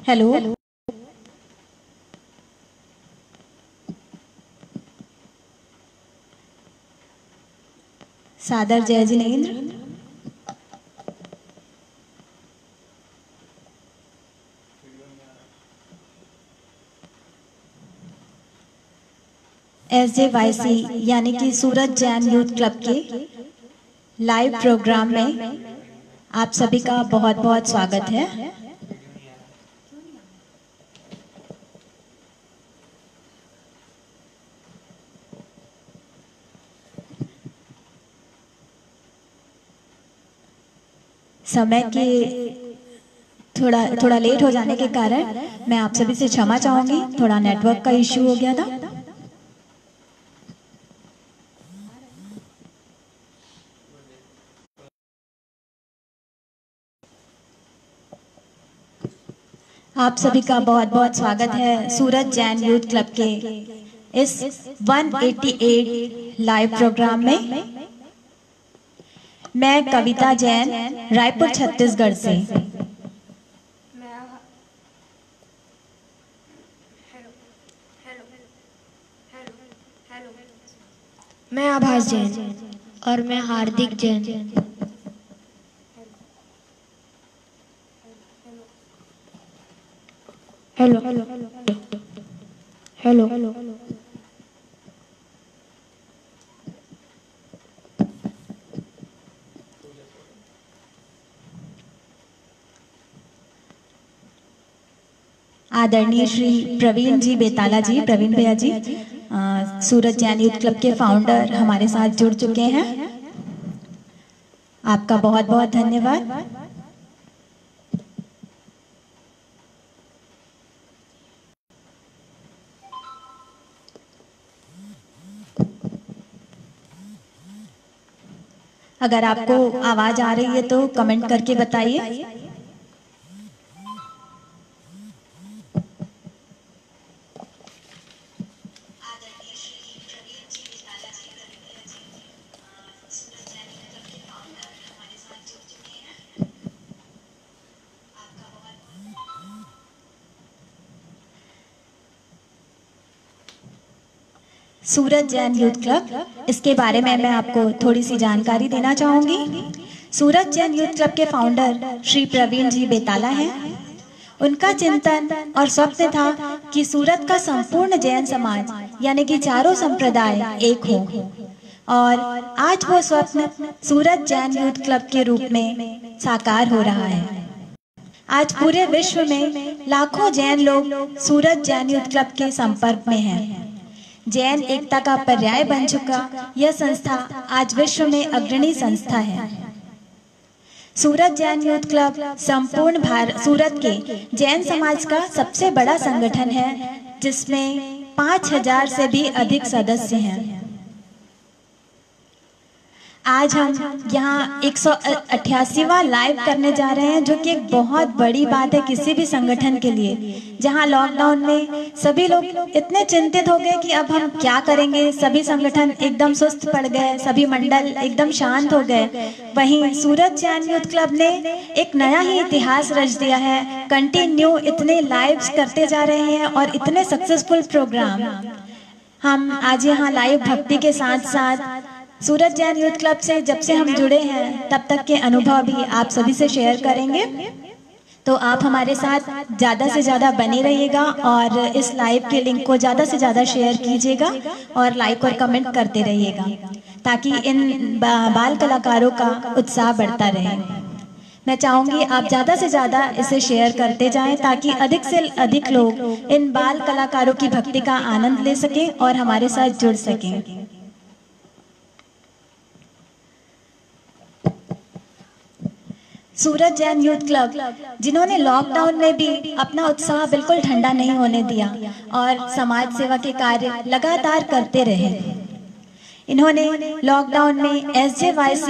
Hello. सादर जय Jinendra. SJYC यानी कि सूरत जैन यूथ क्लब के लाइव प्रोग्राम में आप सभी का बहुत बहुत स्वागत है। समय के थोड़ा लेट हो जाने के कारण मैं आप सभी से क्षमा चाहूंगी, थोड़ा नेटवर्क का इश्यू हो गया था। आप सभी का बहुत बहुत स्वागत है सूरत जैन यूथ क्लब के इस 188 लाइव प्रोग्राम में। मैं कविता जैन, रायपुर छत्तीसगढ़ से। मैं आभास जैन और मैं Hardik Jain. Hello hello hello hello. आदरणीय श्री प्रवीण जी बेताला जी, प्रवीण भैया जी, सूरत जैन यूथ क्लब के फाउंडर हमारे साथ जुड़ चुके हैं। आपका बहुत बहुत धन्यवाद। अगर आपको आवाज आ रही है तो कमेंट करके बताइए। सूरत जैन यूथ क्लब, इसके बारे में मैं आपको थोड़ी सी जानकारी देना चाहूंगी। सूरत जैन यूथ क्लब के फाउंडर श्री प्रवीण जी बेताला हैं। उनका चिंतन और स्वप्न था कि सूरत का संपूर्ण जैन समाज यानी कि चारों संप्रदाय एक हो, और आज वो स्वप्न सूरत जैन यूथ क्लब के रूप में साकार हो रहा है। आज पूरे विश्व में लाखों जैन लोग सूरत जैन यूथ क्लब के संपर्क में हैं। जैन एकता का पर्याय बन चुका यह संस्था आज विश्व में अग्रणी संस्था है। सूरत जैन यूथ क्लब संपूर्ण सूरत के जैन समाज का सबसे बड़ा संगठन है, जिसमें 5000 से भी अधिक सदस्य हैं। आज हम यहाँ 188वां लाइव करने जा रहे हैं, जो कि एक बहुत बड़ी बात है किसी भी संगठन के लिए। जहाँ लॉकडाउन में सभी लोग इतने चिंतित हो गए कि अब हम क्या करेंगे, सभी संगठन एकदम सुस्त पड़ गए, सभी मंडल एकदम शांत हो गए। वहीं सूरत जैन यूथ क्लब ने एक नया ही इतिहास रच दिया है। कंटिन्यू इतने लाइव्स करते जा रहे हैं और इतने सक्सेसफुल प्रोग्राम। हम आज यहाँ लाइव भक्ति के साथ साथ सूरत जैन यूथ क्लब से जब से हम जुड़े हैं तब तक के अनुभव भी आप सभी से शेयर करेंगे। तो आप हमारे साथ ज़्यादा से ज़्यादा बने रहिएगा और इस लाइव के लिंक को ज़्यादा से ज़्यादा शेयर कीजिएगा और लाइक और कमेंट करते रहिएगा, ताकि इन बाल कलाकारों का उत्साह बढ़ता रहे। मैं चाहूँगी आप ज़्यादा से ज़्यादा इसे शेयर करते जाएं, ताकि अधिक से अधिक लोग इन बाल कलाकारों की भक्ति का आनंद ले सकें और हमारे साथ जुड़ सकें। सूरत जैन यूथ क्लब, जिन्होंने लॉकडाउन में भी अपना उत्साह बिल्कुल ठंडा नहीं होने दिया और समाज सेवा के कार्य लगातार करते रहे। इन्होंने लॉकडाउन में SJYC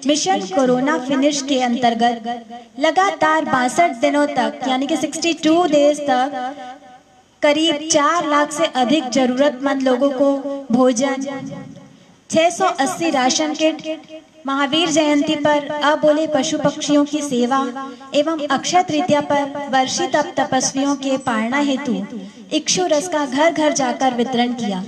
मिशन कोरोना फिनिश के अंतर्गत लगातार 62 दिनों तक यानी कि 62 डेज तक करीब 4 लाख से अधिक जरूरतमंद लोगों को भोजन, 680 राशन किट, महावीर जयंती पर अबोले पशु पक्षियों की सेवा एवं अक्षय तृतीया पर वर्षित तपस्वियों के पारणा हेतु इक्षु रस का घर घर जाकर वितरण किया।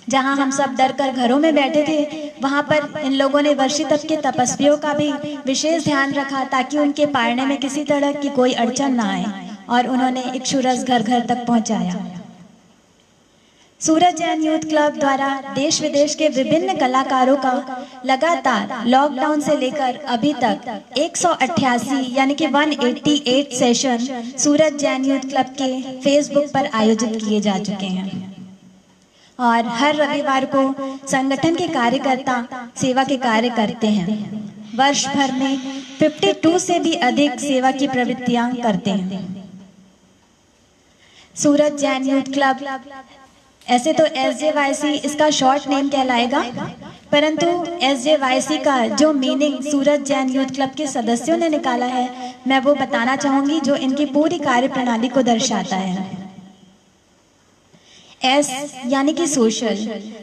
जहां हम सब डर कर घरों में बैठे थे, वहां पर इन लोगों ने वर्षित के तपस्वियों का भी विशेष ध्यान रखा ताकि उनके पारने में किसी तरह की कोई अड़चन ना आए, और उन्होंने इक्षु रस घर घर तक पहुंचाया। सूरज जैन यूथ क्लब द्वारा देश विदेश के विभिन्न कलाकारों का लगातार लॉकडाउन से लेकर अभी तक 188 यानी कि 188 सेशन सूरज जैन यूथ क्लब के फेसबुक पर आयोजित किए जा चुके हैं, और हर रविवार को संगठन के कार्यकर्ता सेवा के कार्य करते हैं। वर्ष भर में 52 से भी अधिक सेवा की प्रवृत्तियां करते हैं। सूरज जैन यूथ क्लब ऐसे तो SJYC इसका शॉर्ट नेम कहलाएगा, परंतु SJYC का जो मीनिंग सूरज जैन यूथ क्लब के सदस्यों ने निकाला है, मैं वो बताना चाहूंगी, जो इनकी पूरी कार्य प्रणाली को दर्शाता है। S यानी कि सोशल,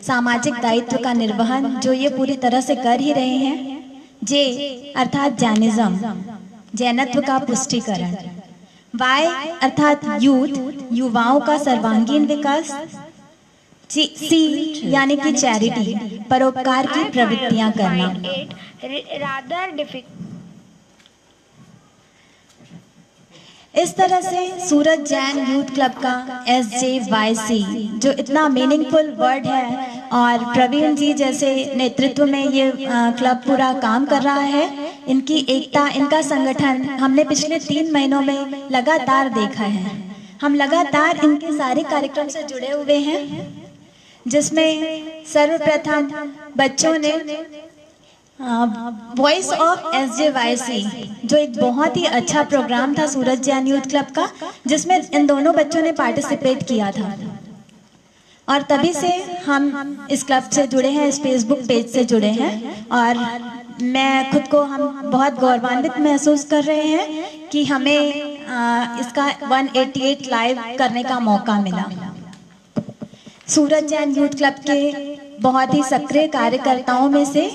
सामाजिक दायित्व का निर्वहन जो ये पूरी तरह से कर ही रहे हैं। J अर्थात जैनिज्म, जैनत्व का पुष्टिकरण। Y अर्थात यूथ, युवाओं का सर्वांगीण विकास। C यानी कि चैरिटी, परोपकार की प्रवृत्तियां करना। इस तरह से सूरज जैन यूथ क्लब का SJYC जो इतना मीनिंगफुल वर्ड है, और प्रवीण जी जैसे नेतृत्व में ये क्लब पूरा काम कर रहा है। इनकी एकता, इनका संगठन हमने पिछले 3 महीनों में लगातार देखा है। हम लगातार इनके सारे कार्यक्रम से जुड़े हुए हैं, जिसमें सर्वप्रथम बच्चों ने वॉइस ऑफ SJYC जो एक बहुत ही अच्छा प्रोग्राम था सूरज जैन यूथ क्लब का, जिसमें इन दोनों बच्चों ने पार्टिसिपेट किया था, और तभी से हम इस क्लब से जुड़े हैं, इस फेसबुक पेज से जुड़े हैं। और मैं खुद को हम बहुत गौरवान्वित महसूस कर रहे हैं कि हमें इसका 188 लाइव करने का मौका मिला। सूरज जैन यूथ क्लब के बहुत ही सक्रिय कार्यकर्ताओं में से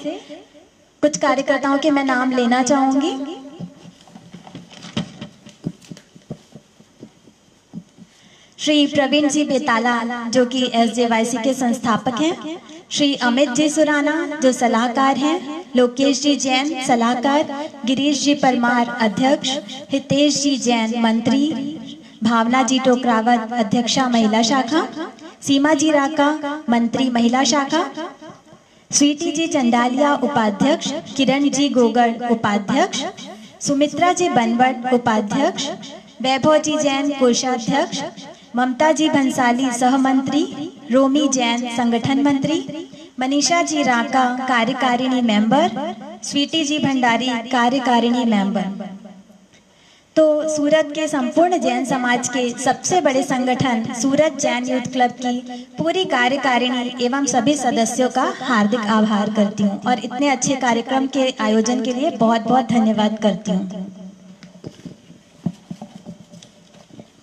कुछ कार्यकर्ताओं के मैं नाम लेना चाहूंगी। श्री प्रवीण जी बेताला जो कि SJYC के संस्थापक हैं, श्री अमित जी सुराना जो सलाहकार हैं, लोकेश जी जैन सलाहकार, गिरीश जी परमार अध्यक्ष, हितेश जी जैन मंत्री, भावना जी टोकरावत अध्यक्षा महिला शाखा, सीमा जी राका मंत्री महिला शाखा, स्वीटी जी चंडालिया उपाध्यक्ष, किरण जी गोगड़ उपाध्यक्ष, सुमित्रा जी बनवट उपाध्यक्ष, वैभव जी जैन कोषाध्यक्ष, ममता जी भंसाली सहमंत्री, रोमी जैन संगठन मंत्री, मनीषा जी राका कार्यकारिणी मेंबर, स्वीटी जी भंडारी कार्यकारिणी मेंबर। तो सूरत के संपूर्ण जैन समाज के सबसे बड़े संगठन सूरज जैन यूथ क्लब की पूरी कार्यकारिणी एवं सभी सदस्यों का हार्दिक आभार करती हूँ, और इतने अच्छे कार्यक्रम के आयोजन के लिए बहुत बहुत धन्यवाद करती हूँ।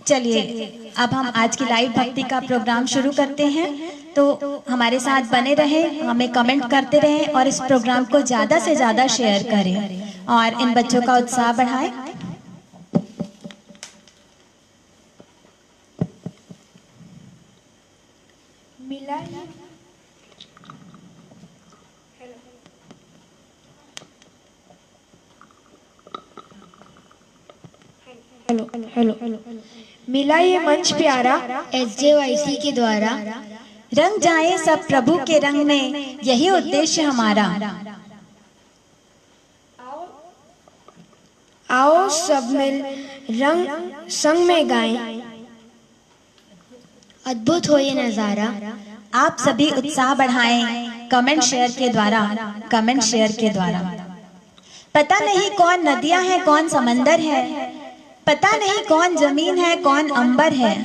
चलिए अब हम आज की लाइव भक्ति का प्रोग्राम शुरू करते हैं, तो हमारे साथ बने रहें, हमें कमेंट करते रहें, और इस प्रोग्राम को ज्यादा से ज्यादा शेयर करें और इन बच्चों का उत्साह बढ़ाएं। हेलो मिला ये मंच प्यारा SJYC के द्वारा, रंग जाए सब प्रभु के रंग में, यही उद्देश्य हमारा। आओ सब मिल रंग संग में गाएं, अद्भुत हो ये नजारा। आप सभी उत्साह बढ़ाएं कमेंट शेयर के द्वारा, कमेंट शेयर के द्वारा। पता नहीं कौन नदियां हैं कौन समंदर है, पता नहीं कौन जमीन है कौन अंबर है,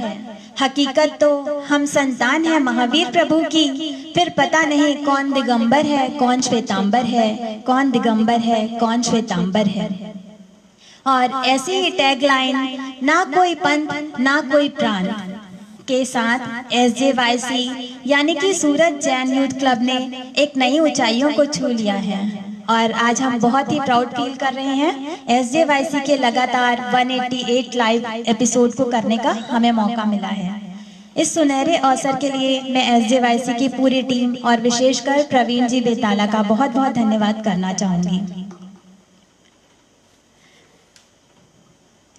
हकीकत तो हम संतान है महावीर प्रभु की, फिर पता नहीं कौन दिगंबर है कौन श्वेतांबर है, कौन दिगंबर है कौन श्वेतांबर है। और ऐसी ही टैगलाइन ना कोई पंथ ना कोई प्राण के साथ SJYC यानी कि सूरज जैन यूथ क्लब ने एक नई ऊंचाइयों को छू लिया है, और आज हम बहुत ही प्राउड फील कर रहे हैं SJYC के लगातार 188 लाइव एपिसोड को करने का हमें मौका मिला है। इस सुनहरे अवसर के लिए मैं SJYC की पूरी टीम और विशेषकर प्रवीण जी बेताला का बहुत बहुत धन्यवाद करना चाहूंगी।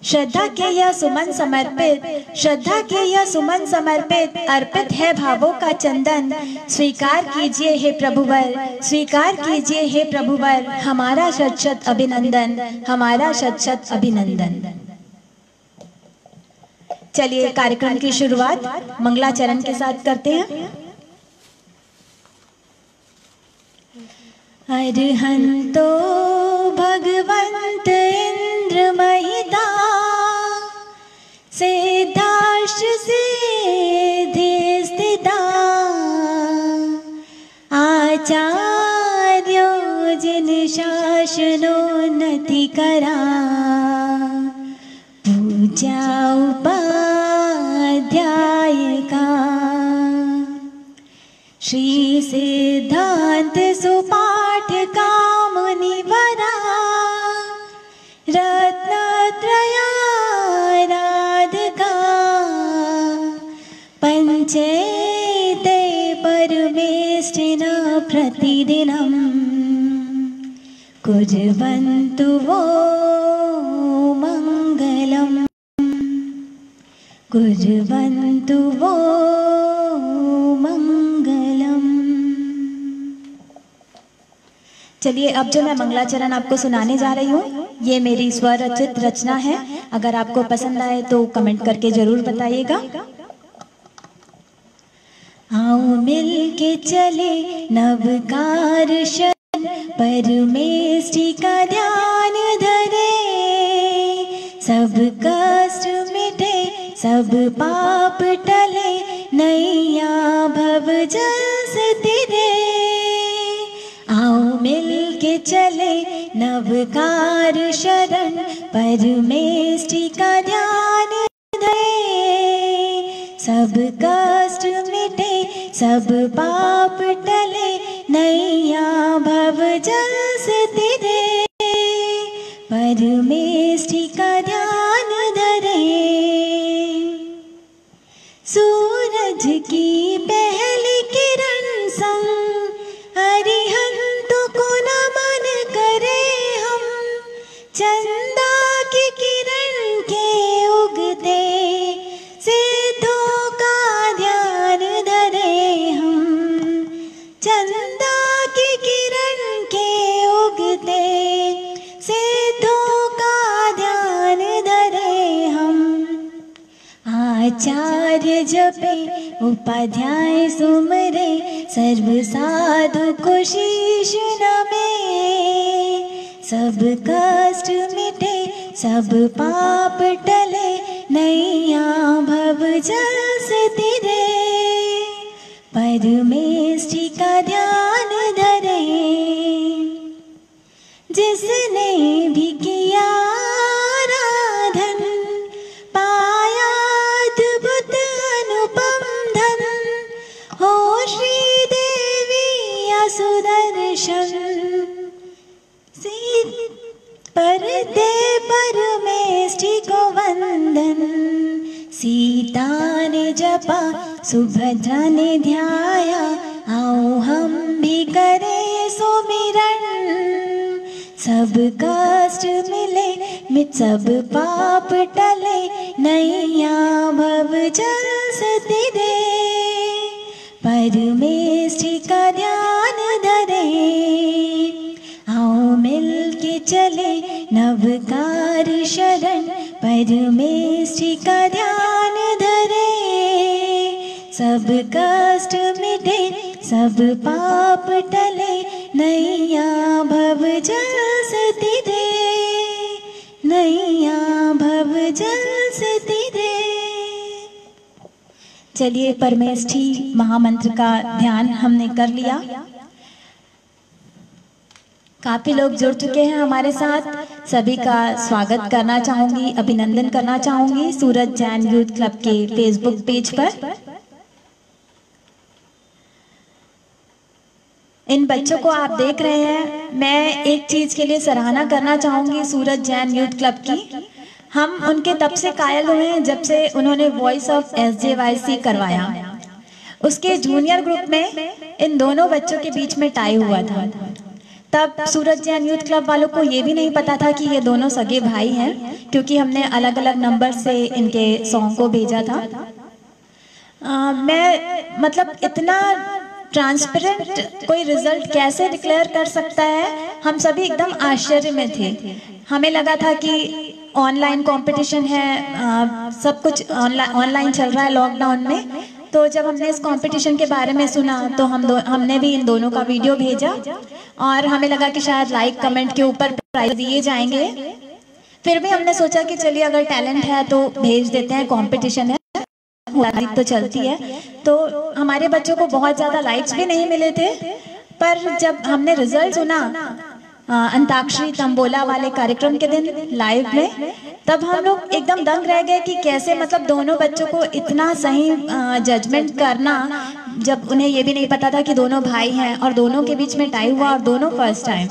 श्रद्धा के यह सुमन समर्पित अर्पित है भावों का चंदन। स्वीकार कीजिए हे प्रभुवर, स्वीकार कीजिए हे प्रभुवर, हमारा शत शत अभिनंदन, हमारा शत शत अभिनंदन। चलिए कार्यक्रम की शुरुआत मंगलाचरण के साथ करते हैं। अरहंतो भगवंत इंद्र महिता, सिद्धार्ष सिद्धि स्थिता, आचार्यो जिन शासनोन्नति करा, पूजा उपाध्याय का, श्री सिद्धांत सुपाठ का मुनिवरा, रत्नत्रयाराधका, पंचेते परमेष्टिन प्रतिदिनं, कुर्वन्तु वो मंगलम्, कुर्वन्तु वो मंगलम्। चलिए अब जो मैं मंगलाचरण आपको सुनाने जा रही हूँ ये मेरी स्वरचित रचना है। अगर आपको पसंद आए तो कमेंट करके जरूर बताइएगा। आओ मिल के चले नवकार शरण, परमेष्टि का ध्यान धरे, सब कष्ट मिटे सब पाप टले, नैया भव जल से तिरे। आओ मिल के चले नवकार शरण, परमेष्टि का ध्यान धरे, सब कष्ट मिटे सब पाप टले, नैया भव जल से तिरे, परमेष्टि का ध्यान धरे। सूरज की पहली किरण संग, अरिहंतों को नमन करे हम, चंदा की किरण के उगते, सिद्धों का ध्यान धरे हम, चंदा की किरण के उगते, सिद्धों का ध्यान धरे हम। आचार्य जपे उपाध्याय सुमरे, सर्व साधु को शीश नमे, सब कष्ट मिटे सब पाप टले, नैया भव जल से तिरे, परमेष्टि का ध्यान धरे। जिसने भी किया आराधन, पाया अद्भुत अनुपम धन, हो श्री देवी सुदर्शन, परते परमेष्टि को वंदन। सीता ने जपा सुभद्रा ने ध्याया, आओ हम भी करें सुमिरन, सब कष्ट मिले मिट सब पाप टले, नैया भव जल से तिरे, परमेष्टि का ध्यान धरे। आओ मिल के चले नवकार शरण, परमेष्टि का ध्यान धरे, सब कष्ट मिटे सब पाप टले, नैया भव जल से तिरे, नैया भव जल से तिरे। चलिए परमेष्टि महामंत्र का ध्यान हमने कर लिया। काफी लोग जुड़ चुके हैं हमारे साथ, सभी का स्वागत करना चाहूंगी, अभिनंदन करना चाहूंगी सूरज जैन यूथ क्लब के फेसबुक पेज पर। इन बच्चों को आप देख रहे हैं। मैं एक चीज के लिए सराहना करना चाहूंगी सूरज जैन यूथ क्लब की। हम उनके तब से कायल हुए हैं जब से उन्होंने वॉइस ऑफ SJYC करवाया। उसके जूनियर ग्रुप में इन दोनों बच्चों के बीच में टाई हुआ था। तब सूरज जैन यूथ क्लब वालों को ये भी नहीं पता था कि ये दोनों सगे भाई हैं, क्योंकि हमने अलग अलग नंबर से इनके सॉन्ग को भेजा था। मैं मतलब इतना ट्रांसपेरेंट कोई रिजल्ट कैसे डिक्लेयर कर सकता है, हम सभी एकदम आश्चर्य में थे। हमें लगा था कि ऑनलाइन कंपटीशन है, सब कुछ ऑनलाइन चल रहा है लॉकडाउन में। तो जब हमने इस कंपटीशन के बारे में सुना तो हमने भी इन दोनों का वीडियो भेजा और हमें लगा कि शायद लाइक कमेंट के ऊपर प्राइज दिए जाएंगे। फिर भी हमने सोचा कि चलिए अगर टैलेंट है तो भेज देते हैं, कंपटीशन है तो चलती है। तो हमारे बच्चों को बहुत ज़्यादा लाइक्स भी नहीं मिले थे, पर जब हमने रिजल्ट सुना अंताक्षरी तंबोला वाले कार्यक्रम के दिन लाइव में, तब हम लोग एकदम दंग रह गए कि कैसे मतलब दोनों बच्चों को इतना सही जजमेंट करना, जब उन्हें ये भी नहीं पता था कि दोनों भाई हैं और दोनों के बीच में टाई हुआ और दोनों फर्स्ट टाइम।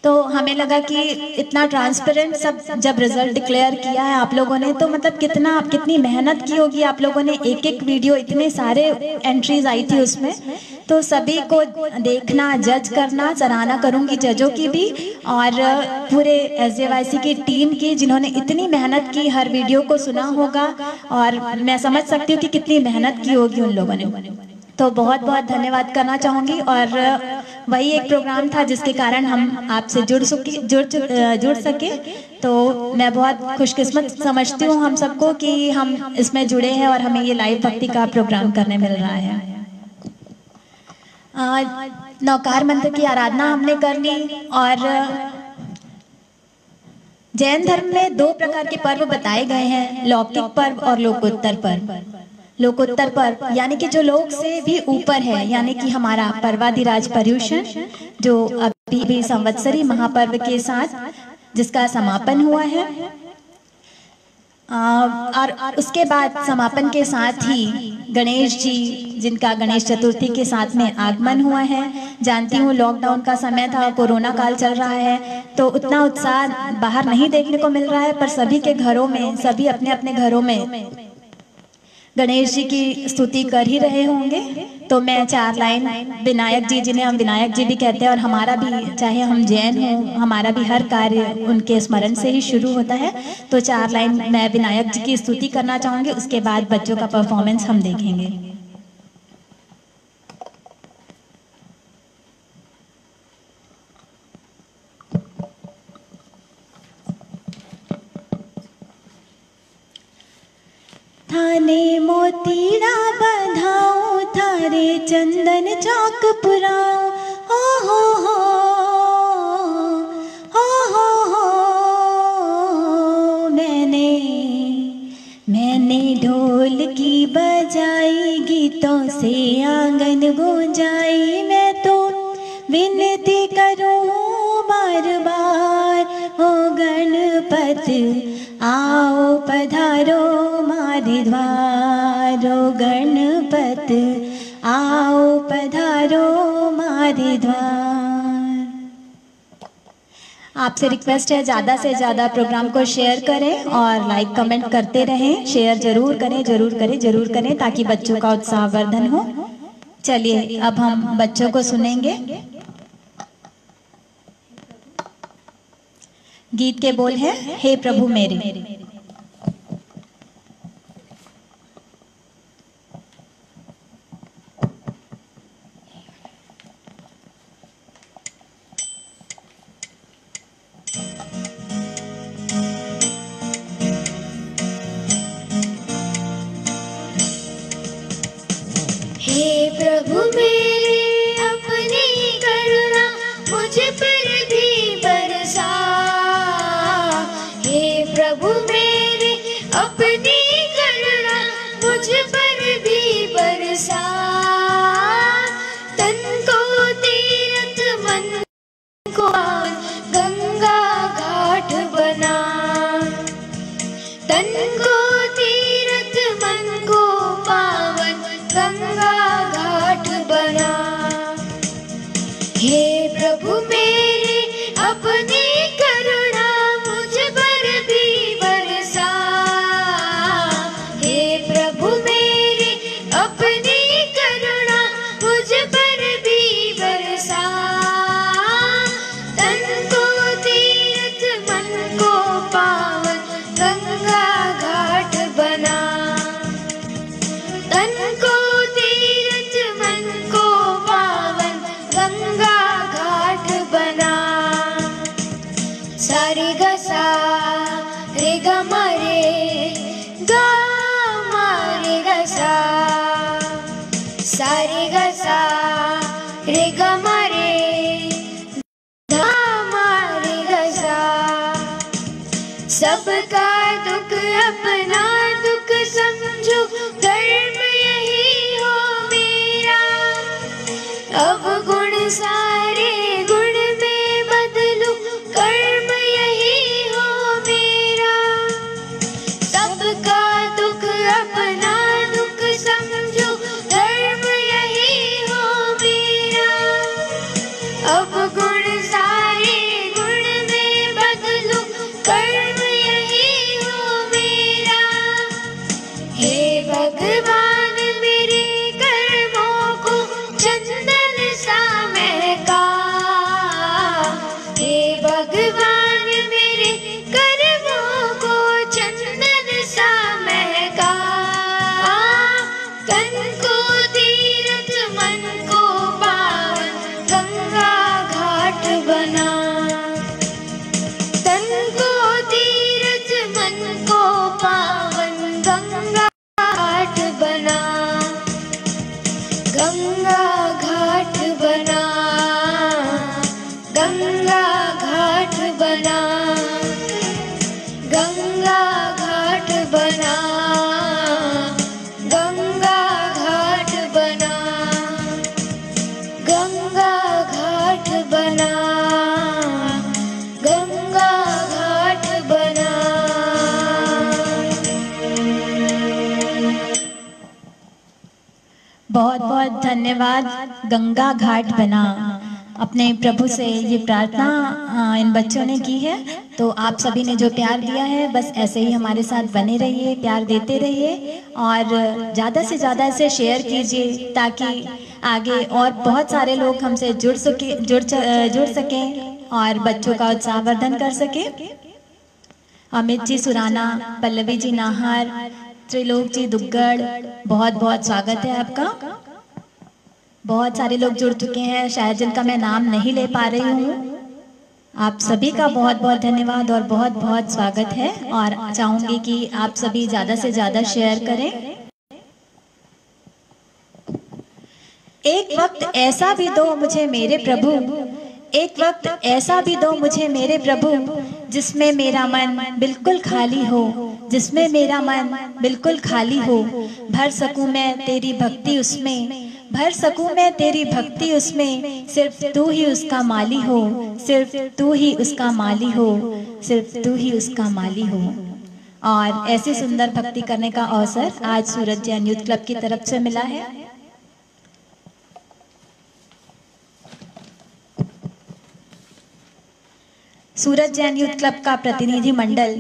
तो हमें लगा कि इतना ट्रांसपेरेंट सब जब रिजल्ट डिक्लेयर किया है आप लोगों ने, तो मतलब कितनी मेहनत की होगी आप लोगों ने। एक एक वीडियो इतने सारे एंट्रीज आई थी उसमें, तो सभी को देखना, जज करना, सराहना करूंगी जजों की भी और पूरे SJYC की टीम की, जिन्होंने इतनी मेहनत की, हर वीडियो को सुना होगा और मैं समझ सकती हूँ कि कितनी मेहनत की होगी उन लोगों ने। तो बहुत बहुत धन्यवाद करना चाहूँगी। और वही एक प्रोग्राम था जिसके कारण हम आपसे जुड़ सके। तो मैं बहुत खुशकिस्मत समझती हूँ हम सबको कि हम इसमें जुड़े हैं और हमें ये लाइव भक्ति का प्रोग्राम करने मिल रहा है। नौकार मंत्र की आराधना हमने कर ली। और जैन धर्म में 2 प्रकार के पर्व बताए गए हैं, लौकिक पर्व और लोकोत्तर पर्व। लोकोत्तर पर्व यानी कि जो लोक से भी ऊपर है, यानी कि हमारा पर्वाधिराज पर्युषण जो अभी भी संवत्सरी महापर्व के साथ जिसका समापन हुआ है। और उसके बाद समापन के साथ ही गणेश जी, जिनका गणेश चतुर्थी के साथ में आगमन हुआ है। जानती हूँ लॉकडाउन का समय था, कोरोना काल चल रहा है, तो उतना उत्साह बाहर नहीं देखने को मिल रहा है, पर सभी के घरों में, सभी अपने अपने घरों में गणेश जी की स्तुति कर ही रहे होंगे। तो मैं 4 लाइन विनायक जी, जिन्हें हम विनायक जी भी कहते हैं, और हमारा भी, चाहे हम जैन हों, हमारा भी हर कार्य उनके स्मरण से ही शुरू होता है। तो 4 लाइन मैं विनायक जी की स्तुति करना चाहूँगी, उसके बाद बच्चों का परफॉर्मेंस हम देखेंगे। थाने मोतीड़ा बंधाऊं, थारे चंदन चौक पुराऊं, हो हो हो हो हो हो। मैंने ढोल की बजाई, गीतों से आंगन गूंजाई। मैं तो विनती करूं बार बार, हो गणपत आओ पधारो मारे द्वार। ओ गणपत आओ पधारो मारे द्वार। आपसे रिक्वेस्ट है ज़्यादा से ज़्यादा प्रोग्राम को शेयर करें और लाइक कमेंट करते रहें। शेयर जरूर करें, जरूर करें ताकि बच्चों का उत्साहवर्धन हो। चलिए अब हम बच्चों को सुनेंगे। गीत के बोल हैं, हे प्रभु मेरे। हे प्रभु मेरे, अपनी करुणा मुझ पर भी बरसा। हे प्रभु मेरे, सारे ग सा रे ग म रे ग म रे ग सा सारे ग सा रे ग म रे ध म रे ग सा। सबका दुख अपना दुख समझो धर्म यही हो मेरा। अब गुण सारे गुण में बदलूं कर्म यही हो मेरा। सबका दुख अपना दुख समझो धर्म यही हो मेरा। अब गुण सारे गुण में बदलूं कर्म यही हो मेरा। हे भगवान मेरे कर्मों को चंदन सा महका। हे भगवान मेरे कर्मों को चंदन सा महका। तन को तीर्थ मन को पावन गंगा घाट बना। तन को तीर्थ मन को पावन गंगा घाट बना। गंगा घाट बना गंगा घाट बना गंगा घाट बना गंगा घाट बना गंगा घाट बना गंगा घाट बना। बहुत बहुत धन्यवाद। गंगा घाट बना, अपने प्रभु से ये प्रार्थना इन बच्चों ने की है। तो आप सभी ने जो प्यार दिया है बस ऐसे ही हमारे साथ बने रहिए, प्यार देते रहिए और ज़्यादा से ज़्यादा इसे शेयर कीजिए ताकि आगे और बहुत सारे लोग हमसे जुड़ सकें और बच्चों का उत्साहवर्धन कर सकें। अमित जी सुराना, पल्लवी जी नाहर, त्रिलोक जी दुग्गड़, बहुत बहुत स्वागत है आपका। बहुत सारे लोग जुड़ चुके हैं, शायद जिनका मैं नाम नहीं ले पा रही हूँ। आप सभी का बहुत बहुत धन्यवाद और बहुत बहुत स्वागत है और चाहूंगी कि आप सभी ज्यादा से ज्यादा शेयर करें। एक वक्त ऐसा भी दो मुझे मेरे प्रभु, एक वक्त ऐसा भी दो मुझे मेरे प्रभु, जिसमें मेरा मन बिल्कुल खाली हो, जिसमें मेरा मन बिल्कुल खाली हो। भर सकूं मैं तेरी भक्ति उसमें, भर सकूं मैं तेरी भक्ति उसमें, सिर्फ तू ही उसका माली हो, सिर्फ तू ही उसका माली हो, सिर्फ तू ही उसका माली हो। और ऐसी सुंदर भक्ति करने का अवसर आज सूरज जैन यूथ क्लब की तरफ से मिला है। सूरज जैन यूथ क्लब का प्रतिनिधि मंडल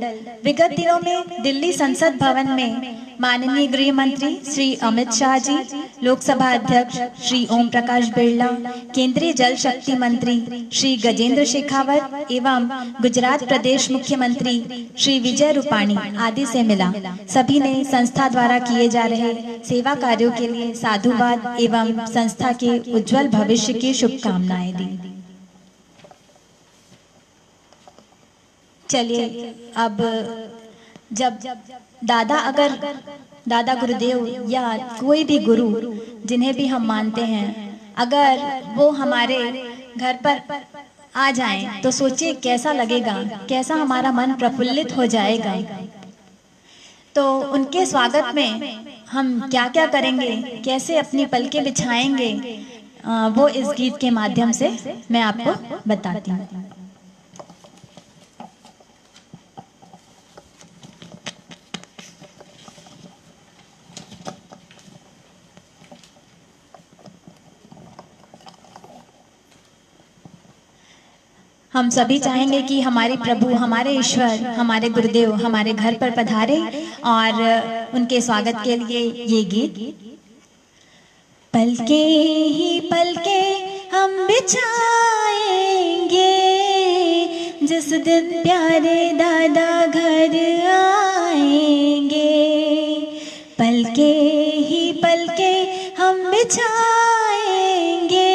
विगत दिनों में दिल्ली संसद भवन में माननीय गृह मंत्री श्री अमित शाह जी, लोकसभा अध्यक्ष श्री ओम प्रकाश बिरला, केंद्रीय जल शक्ति मंत्री श्री गजेंद्र शेखावत एवं गुजरात प्रदेश मुख्यमंत्री श्री विजय रूपाणी आदि से मिला। सभी ने संस्था द्वारा किए जा रहे सेवा कार्यों के लिए साधुवाद एवं संस्था के उज्जवल भविष्य की शुभकामनाएं दी। चलिए अब जब अगर दादा गुरुदेव या कोई भी गुरु जिन्हें भी हम मानते हैं, अगर वो हमारे घर पर आ जाएं तो सोचिए कैसा लगेगा, कैसा हमारा मन प्रफुल्लित हो जाएगा। तो उनके स्वागत में हम क्या क्या करेंगे, कैसे अपनी पलकें बिछाएंगे, वो इस गीत के माध्यम से मैं आपको बताती हूँ। हम सभी चाहेंगे कि हमारे प्रभु, हमारे ईश्वर, हमारे गुरुदेव हमारे घर पर पधारे और उनके स्वागत के लिए ये गीत। पलके ही पलके हम बिछाएंगे, जिस दिन प्यारे दादा घर आएंगे। पलके ही पलके हम बिछाएंगे,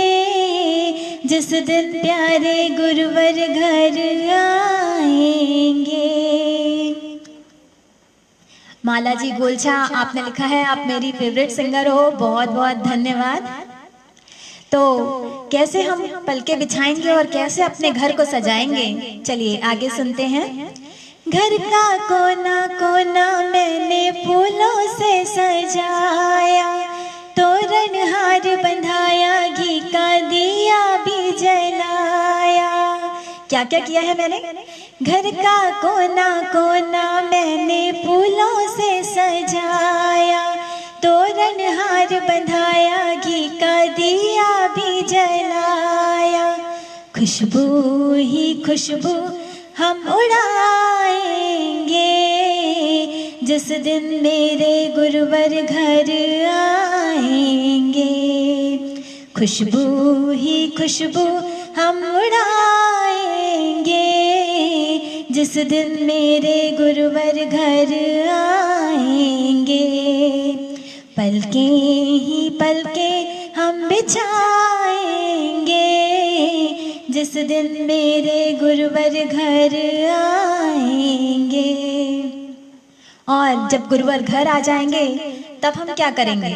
जिस दिन प्यारे गुरुवर घर आएंगे। माला जी गोलछा, आपने लिखा है आप मेरी फेवरेट सिंगर हो, बहुत बहुत धन्यवाद। तो कैसे हम पलके बिछाएंगे और कैसे अपने घर को सजाएंगे, चलिए आगे सुनते हैं। घर का कोना कोना मैंने फूलों से सजाया, तोरण हार बंधाया, घी का दिया भी जलाया। क्या क्या किया है मैंने? घर का कोना कोना मैंने फूलों से सजाया, तोरण हार बंधाया, घी का दिया भी जलाया। खुशबू ही खुशबू हम उड़ाएंगे, जिस दिन मेरे गुरुवर घर आएंगे। खुशबू ही खुशबू हम उड़ाएंगे, जिस दिन मेरे गुरुवर घर आएंगे। पलके ही पलके हम बिछाएंगे, जिस दिन मेरे गुरुवर घर आएंगे। और जब गुरुवर घर आ जाएंगे तब हम क्या करेंगे?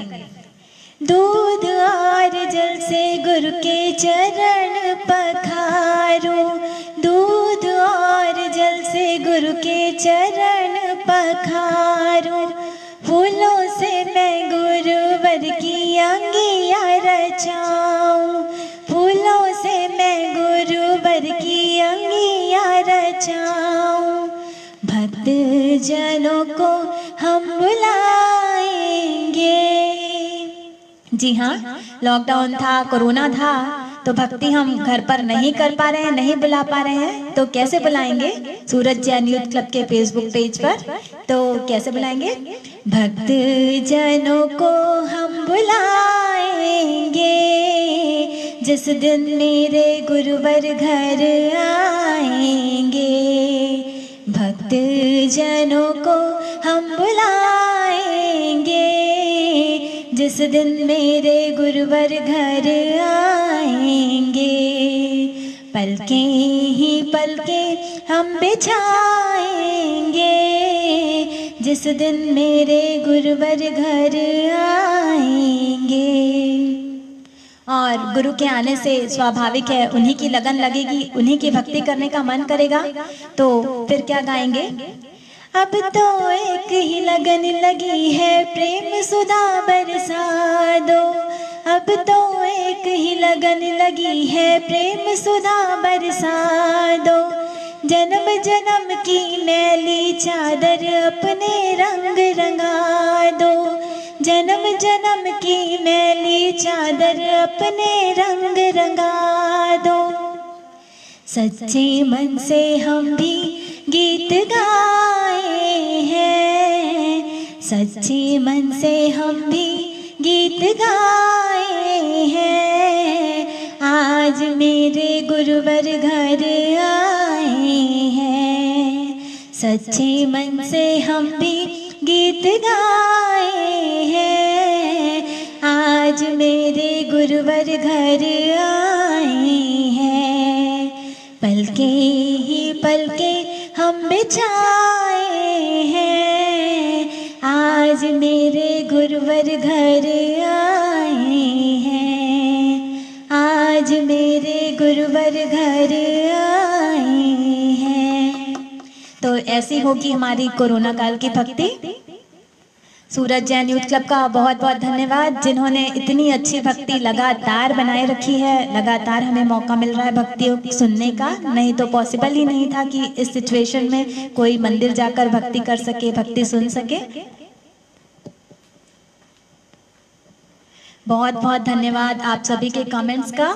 दूध और जल से गुरु के चरण पखारो, दूध और जल से गुरु के चरण पखारो। फूलों से मैं गुरुवर की अंगिया रचाऊं, फूलों से मैं गुरुवर की अंगिया रचाऊं। भक्त जनों को हम बुलाएंगे। जी हाँ, लॉकडाउन था, कोरोना था, तो भक्ति हम घर पर नहीं कर पा रहे हैं, नहीं बुला पा रहे हैं, तो कैसे बुलाएंगे? सूरज जैन यूथ क्लब के फेसबुक पेज पर। तो कैसे बुलाएंगे? भक्त जनों को हम बुलाएंगे, जिस दिन मेरे गुरुवर घर आएंगे। भक्त जनों को हम बुलाएंगे, जिस दिन मेरे गुरुवर घर आएंगे। पलके ही पलके हम बिछाएंगे, जिस दिन मेरे गुरुवर घर आएंगे। और गुरु के आने से स्वाभाविक है उन्हीं की लगन लगेगी, उन्हीं की भक्ति करने का मन करेगा। तो फिर क्या गाएंगे? अब तो एक ही लगन लगी है, प्रेम सुधा बरसा दो। अब तो एक ही लगन लगी है, प्रेम सुधा बरसा दो। जन्म जन्म की मैली चादर अपने रंग रंगा दो। जन्म जन्म की मैली चादर अपने रंग रंगा दो। सच्चे मन से हम भी गीत गाए हैं, सच्चे मन से हम भी गीत गाए हैं। आज मेरे गुरुवर घर आए हैं, सच्चे मन से हम भी गीत गाए हैं। आज मेरे गुरुवर घर आए हैं। पलके ही पलके हम बिछाए हैं, आज मेरे गुरुवर घर आए हैं। आज मेरे गुरुवर घर आए हैं। तो ऐसी होगी हमारी कोरोना काल की भक्ति। सूरज जैन यूथ क्लब का बहुत बहुत धन्यवाद, जिन्होंने इतनी अच्छी भक्ति लगातार बनाए रखी है। लगातार हमें मौका मिल रहा है भक्तियों सुनने का, नहीं तो पॉसिबल ही नहीं था कि इस सिचुएशन में कोई मंदिर जाकर भक्ति कर सके, भक्ति सुन सके। बहुत बहुत धन्यवाद आप सभी के कमेंट्स का।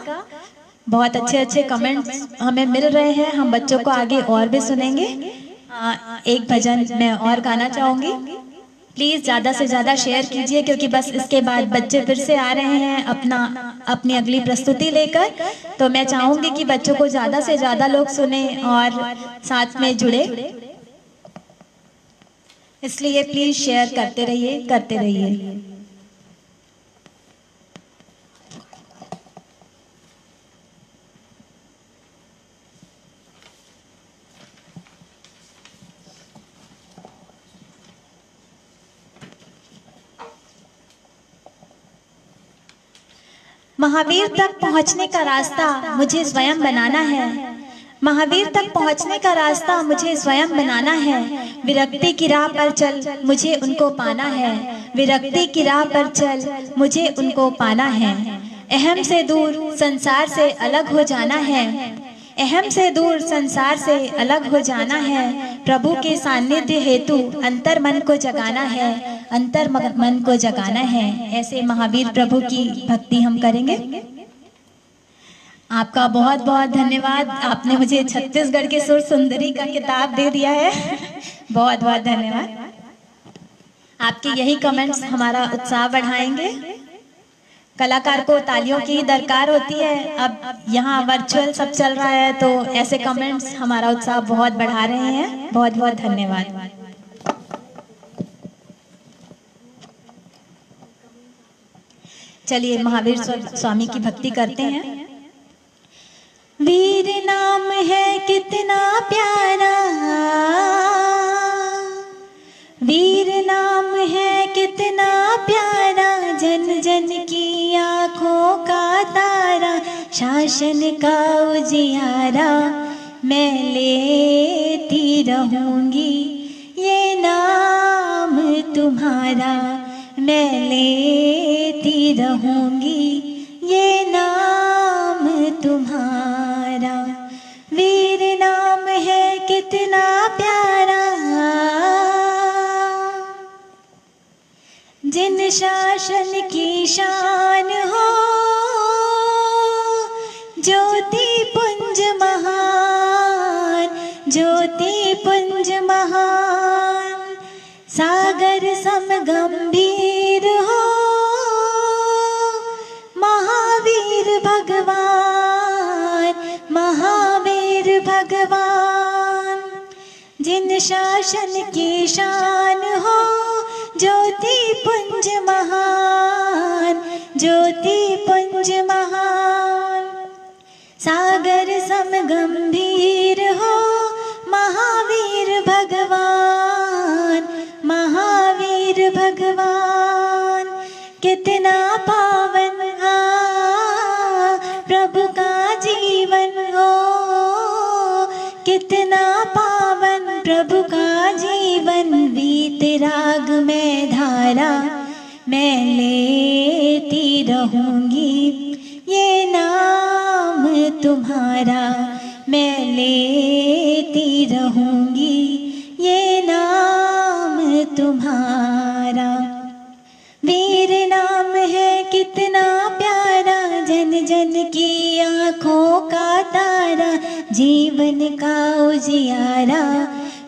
बहुत अच्छे अच्छे कमेंट्स हमें मिल रहे हैं, हम बच्चों को आगे और भी सुनेंगे। एक भजन मैं और गाना चाहूंगी, प्लीज ज्यादा से ज्यादा शेयर कीजिए, क्योंकि बस इसके बाद बच्चे फिर से आ रहे हैं अपनी अगली प्रस्तुति लेकर। तो मैं चाहूंगी कि बच्चों को ज्यादा से ज्यादा लोग सुने और साथ में जुड़े, इसलिए प्लीज शेयर करते रहिए, करते रहिए। महावीर तक पहुंचने का रास्ता मुझे स्वयं बनाना है। महावीर तक पहुंचने का रास्ता मुझे स्वयं बनाना है। विरक्ति की राह पर चल मुझे उनको पाना है। विरक्ति की राह पर चल मुझे उनको पाना है। अहम से दूर संसार से अलग हो जाना है। अहम से दूर संसार से अलग हो जाना है। प्रभु के सानिध्य हेतु अंतर मन को जगाना है। अंतर मन को जगाना है। ऐसे महावीर प्रभु की भक्ति हम करेंगे। आपका बहुत बहुत धन्यवाद। आपने मुझे छत्तीसगढ़ के सुर सुंदरी का किताब दे दिया है। बहुत बहुत धन्यवाद। आपके यही कमेंट्स हमारा उत्साह बढ़ाएंगे। कलाकार को तालियों की दरकार होती है। अब यहाँ वर्चुअल सब चल रहा है तो ऐसे कमेंट्स हमारा उत्साह बहुत बढ़ा रहे हैं। बहुत बहुत धन्यवाद। चलिए महावीर स्वामी की भक्ति करते हैं। वीर नाम है कितना प्यारा, वीर नाम है कितना प्यारा, जन जन की आँखों का तारा, शासन का उजियारा, मैं लेती रहूंगी ये नाम तुम्हारा, मैं लेती रहूंगी ये नाम तुम्हारा। वीर नाम है कितना प्यारा, जिन शासन की शान हो, ज्योति पुंज महान, ज्योति पुंज महान, सागर सम गंभीर हो, महावीर भगवान, महावीर भगवान। जिन शासन की शान हो, ज्योति पुंज महान, ज्योति पुंज महान, सागर सम गंभीर हो, महावीर भगवान, महावीर भगवान। कितना पावन प्रभु का जीवन हो, कितना पावन प्रभु का जीवन। बीत राग में धारा, मैं लेती रहूंगी ये नाम तुम्हारा, मैं लेती रहूंगी ये नाम तुम्हारा। वीर नाम है कितना प्यारा, जन जन की आँखों का तारा, जीवन का उजियारा,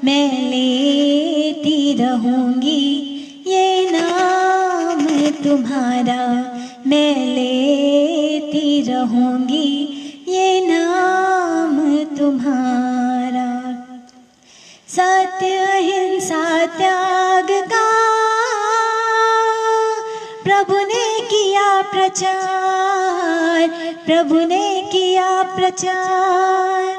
मैं लेती रहूंगी ये नाम तुम्हारा, मैं लेती रहूंगी ये नाम तुम्हारा। सत्य अहिंसा त्याग का प्रभु ने किया प्रचार, प्रभु ने किया प्रचार।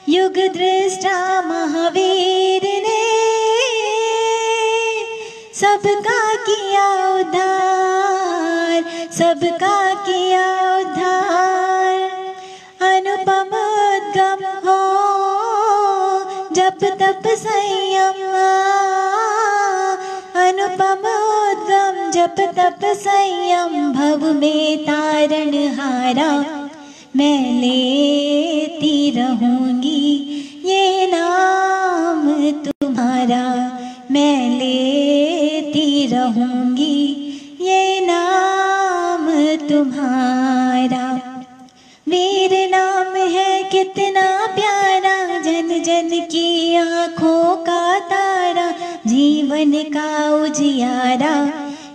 युग दृष्टा महावीर ने सबका किया उद्धार, सबका किया उद्धार। अनुपम उद्गम हो, जप तप संयम, अनुपम उद्गम जप तप संयम, भव में तारण हारा, मैं लेती रहूंगी ये नाम तुम्हारा, मैं लेती रहूंगी ये नाम तुम्हारा। वीर नाम है कितना प्यारा, जन जन की आँखों का तारा, जीवन का उजियारा,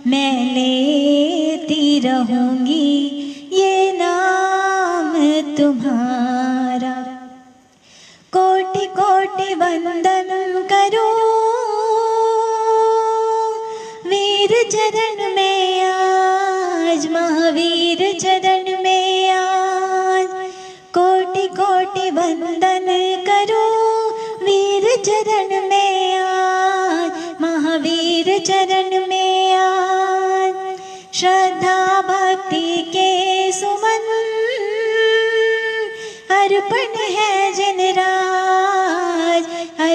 मैं लेती रहूंगी ये नाम तुम्हारा। कोटि कोटि वंदन करूं वीर चरण में आज, महावीर चरण में आज। कोटि कोटि वंदन करूं वीर चरण में आज, महावीर चरण में आज। श्रद्धा भक्ति के सुमन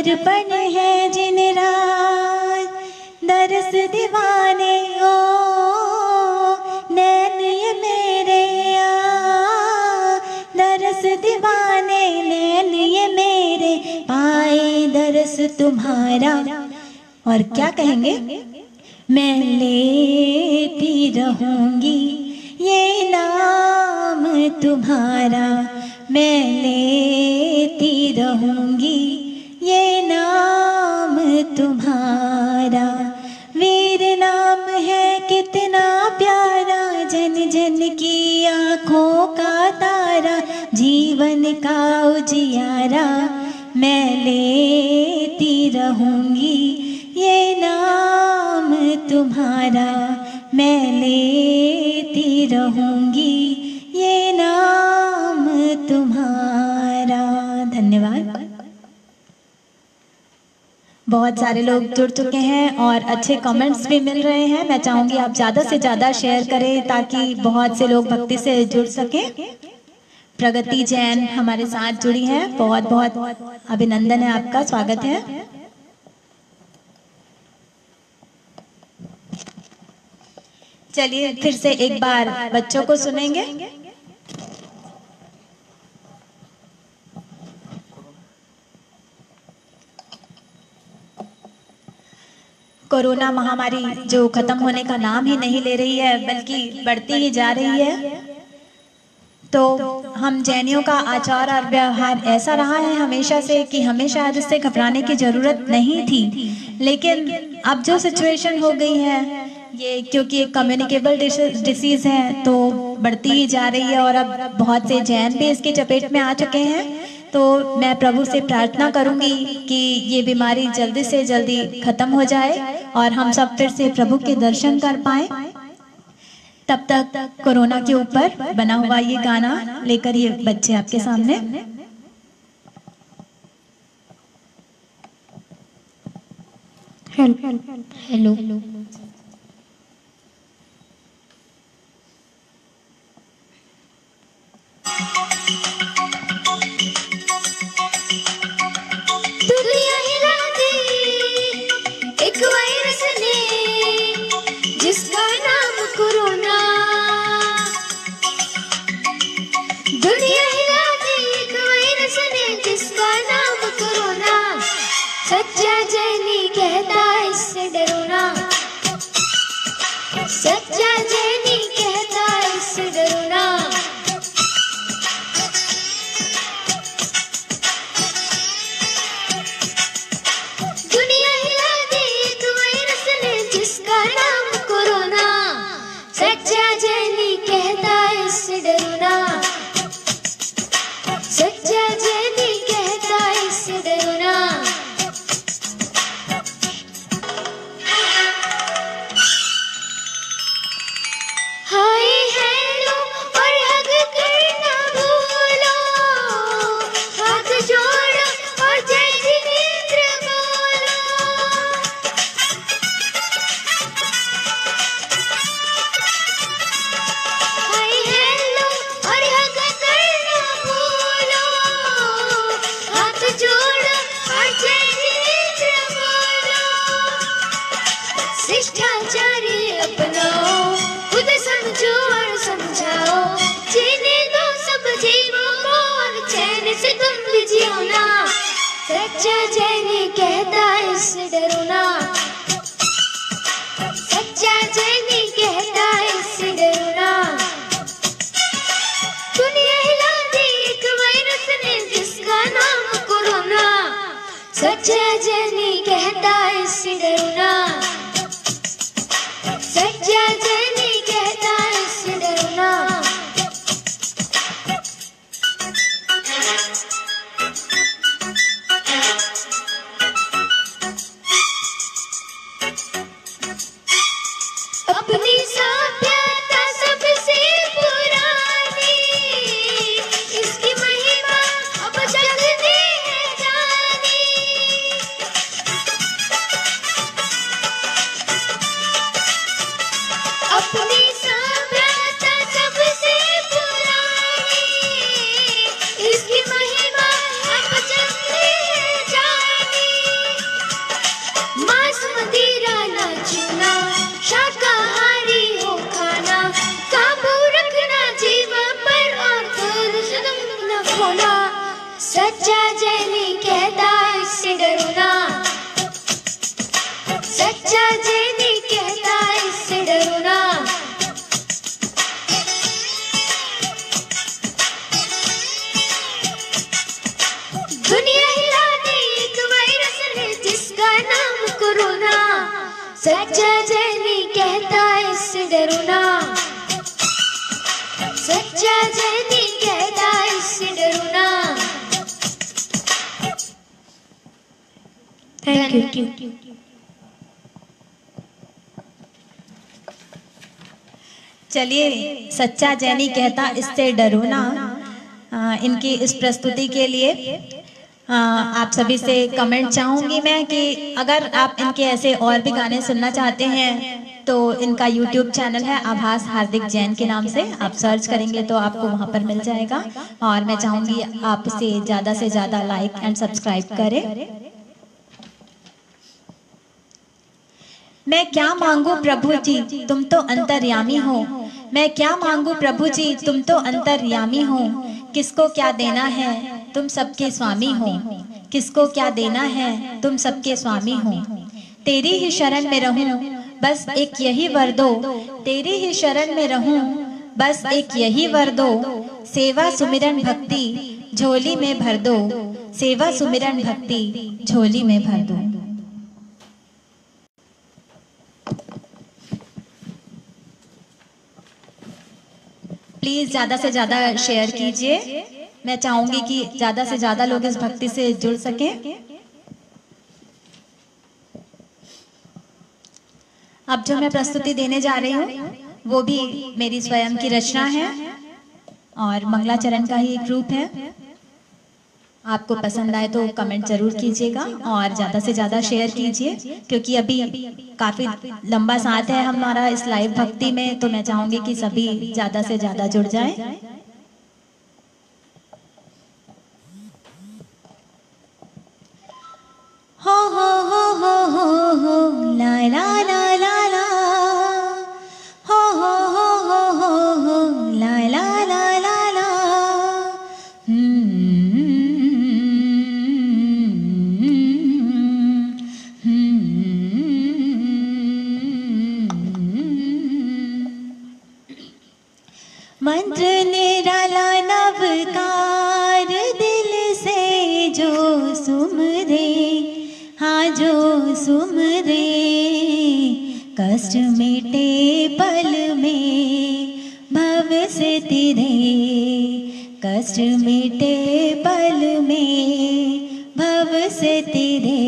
अर्पण है जिन रात दरस दीवाने ओ नैन ये मेरे दरस दीवाने नैन ये मेरे पाए दरस तुम्हारा। और क्या कहेंगे? मैं लेती रहूंगी ये नाम तुम्हारा, मैं लेती रहूंगी ये नाम तुम्हारा। वीर नाम है कितना प्यारा, जन जन की आँखों का तारा, जीवन का उजियारा। मैं लेती रहूंगी ये नाम तुम्हारा, मैं लेती रहूंगी ये नाम तुम्हारा। धन्यवाद। बहुत सारे लोग जुड़ चुके हैं और अच्छे कमेंट्स भी मिल रहे हैं। मैं चाहूंगी आप ज़्यादा से ज़्यादा शेयर करें ताकि बहुत से लोग भक्ति से जुड़ सकें। प्रगति जैन हमारे साथ जुड़ी हैं, बहुत बहुत अभिनंदन है, आपका स्वागत है। चलिए फिर से एक बार बच्चों को सुनेंगे। कोरोना महामारी जो खत्म होने का नाम ही नहीं ले रही है बल्कि बढ़ती ही जा रही है, तो हम जैनियों का आचार और व्यवहार ऐसा रहा है हमेशा से कि हमें शायद इससे घबराने की जरूरत नहीं थी। लेकिन अब जो सिचुएशन हो गई है ये, क्योंकि एक कम्युनिकेबल डिसीज है तो बढ़ती ही जा रही है और अब बहुत से जैन भी इसकी चपेट में आ चुके हैं। तो मैं प्रभु से प्रार्थना करूंगी कि ये बीमारी जल्दी से जल्दी खत्म हो जाए और हम सब फिर से प्रभु के दर्शन कर पाएं। तब तक कोरोना के ऊपर बना हुआ ये गाना लेकर ये बच्चे आपके सामने। हेलो दुनिया हिला दी एक वायरस ने जिसका नाम कोरोना। दुनिया हिला दी एक वायरस ने जिसका नाम कोरोना। सच्चा जैनी कहता इससे डरो ना, सच्चा जैनी कहता इससे डरो ना। दुनिया हिला दी एक वायरस ने जिसका नाम कोरोना। सच्चा जैनी कहता इससे डरो ना, सच्चा जैनी कहता इससे डरो ना। हाय हेलो और हग करना भूलो, हाथ जोड़ो और जय जिनेंद्र बोलो। हाय हेलो और हग करना भूलो, हाथ जोड़ो और जय जिनेंद्र बोलो। शिष्टाचार अपनाओ, खुद समझो और समझाओ, जीने दो सब जीवों को और चैन से तुम भी जियो ना। सच्चा जैनी कहता इससे डरो ना, सच्चा जैनी कहता इससे डरो ना। दुनिया हिला दी एक वायरस ने जिसका नाम कोरोना। सच्चा जैनी कहता इससे डरो ना, सच्चा जैनी कहता इससे डरो ना। अपनी सभ्यता सबसे पुरानी, इसकी महिमा अब जग ने है जानी। सच्चा जैनी कहता इससे डरो ना, सच्चा जैनी कहता इससे डरो ना। Thank you. चलिए, सच्चा जैनी कहता इससे डरो ना, इनकी इस प्रस्तुति के लिए आप सभी से कमेंट चाहूंगी मैं कि अगर आप इनके ऐसे और भी गाने सुनना चाहते हैं तो इनका YouTube चैनल है आभास हार्दिक जैन के नाम से, आप सर्च करेंगे तो आपको वहां पर मिल जाएगा। और मैं चाहूंगी आप इसे ज़्यादा से ज़्यादा लाइक एंड सब्सक्राइब करें। मैं क्या मांगू प्रभु जी तुम तो अंतर्यामी हो, मैं क्या मांगू प्रभु जी तुम तो अंतर्यामी हो, किसको क्या देना है तुम सबके स्वामी हो, किसको क्या देना है तुम सबके स्वामी हो। तेरी ही शरण में रहूं बस एक यही वर दो, तेरी ही शरण में रहूं बस एक यही वर दो, सेवा सुमिरन भक्ति झोली में भर दो, सेवा सुमिरन भक्ति झोली में भर दो। प्लीज ज्यादा से ज्यादा शेयर कीजिए, मैं चाहूंगी कि ज्यादा से ज्यादा लोग इस भक्ति से जुड़ सके। अब जो मैं प्रस्तुति देने जा रही हूँ वो भी मेरी स्वयं की रचना है और मंगलाचरण का ही एक रूप है। आपको पसंद आए तो कमेंट जरूर कीजिएगा और ज्यादा से ज्यादा शेयर कीजिए, क्योंकि अभी काफी लंबा साथ है हमारा इस लाइव भक्ति में, तो मैं चाहूंगी कि सभी ज्यादा से ज्यादा जुड़ जाएं। हो ला ला ला ला ला, हो ला ला ला ला ला। मंत्र निराला नवकार दिल से जो सुमरे, हाँ जो सुमरे, कष्ट मिटे पल में भव से तिरे, कष्ट मिटे पल में भव से तिरे।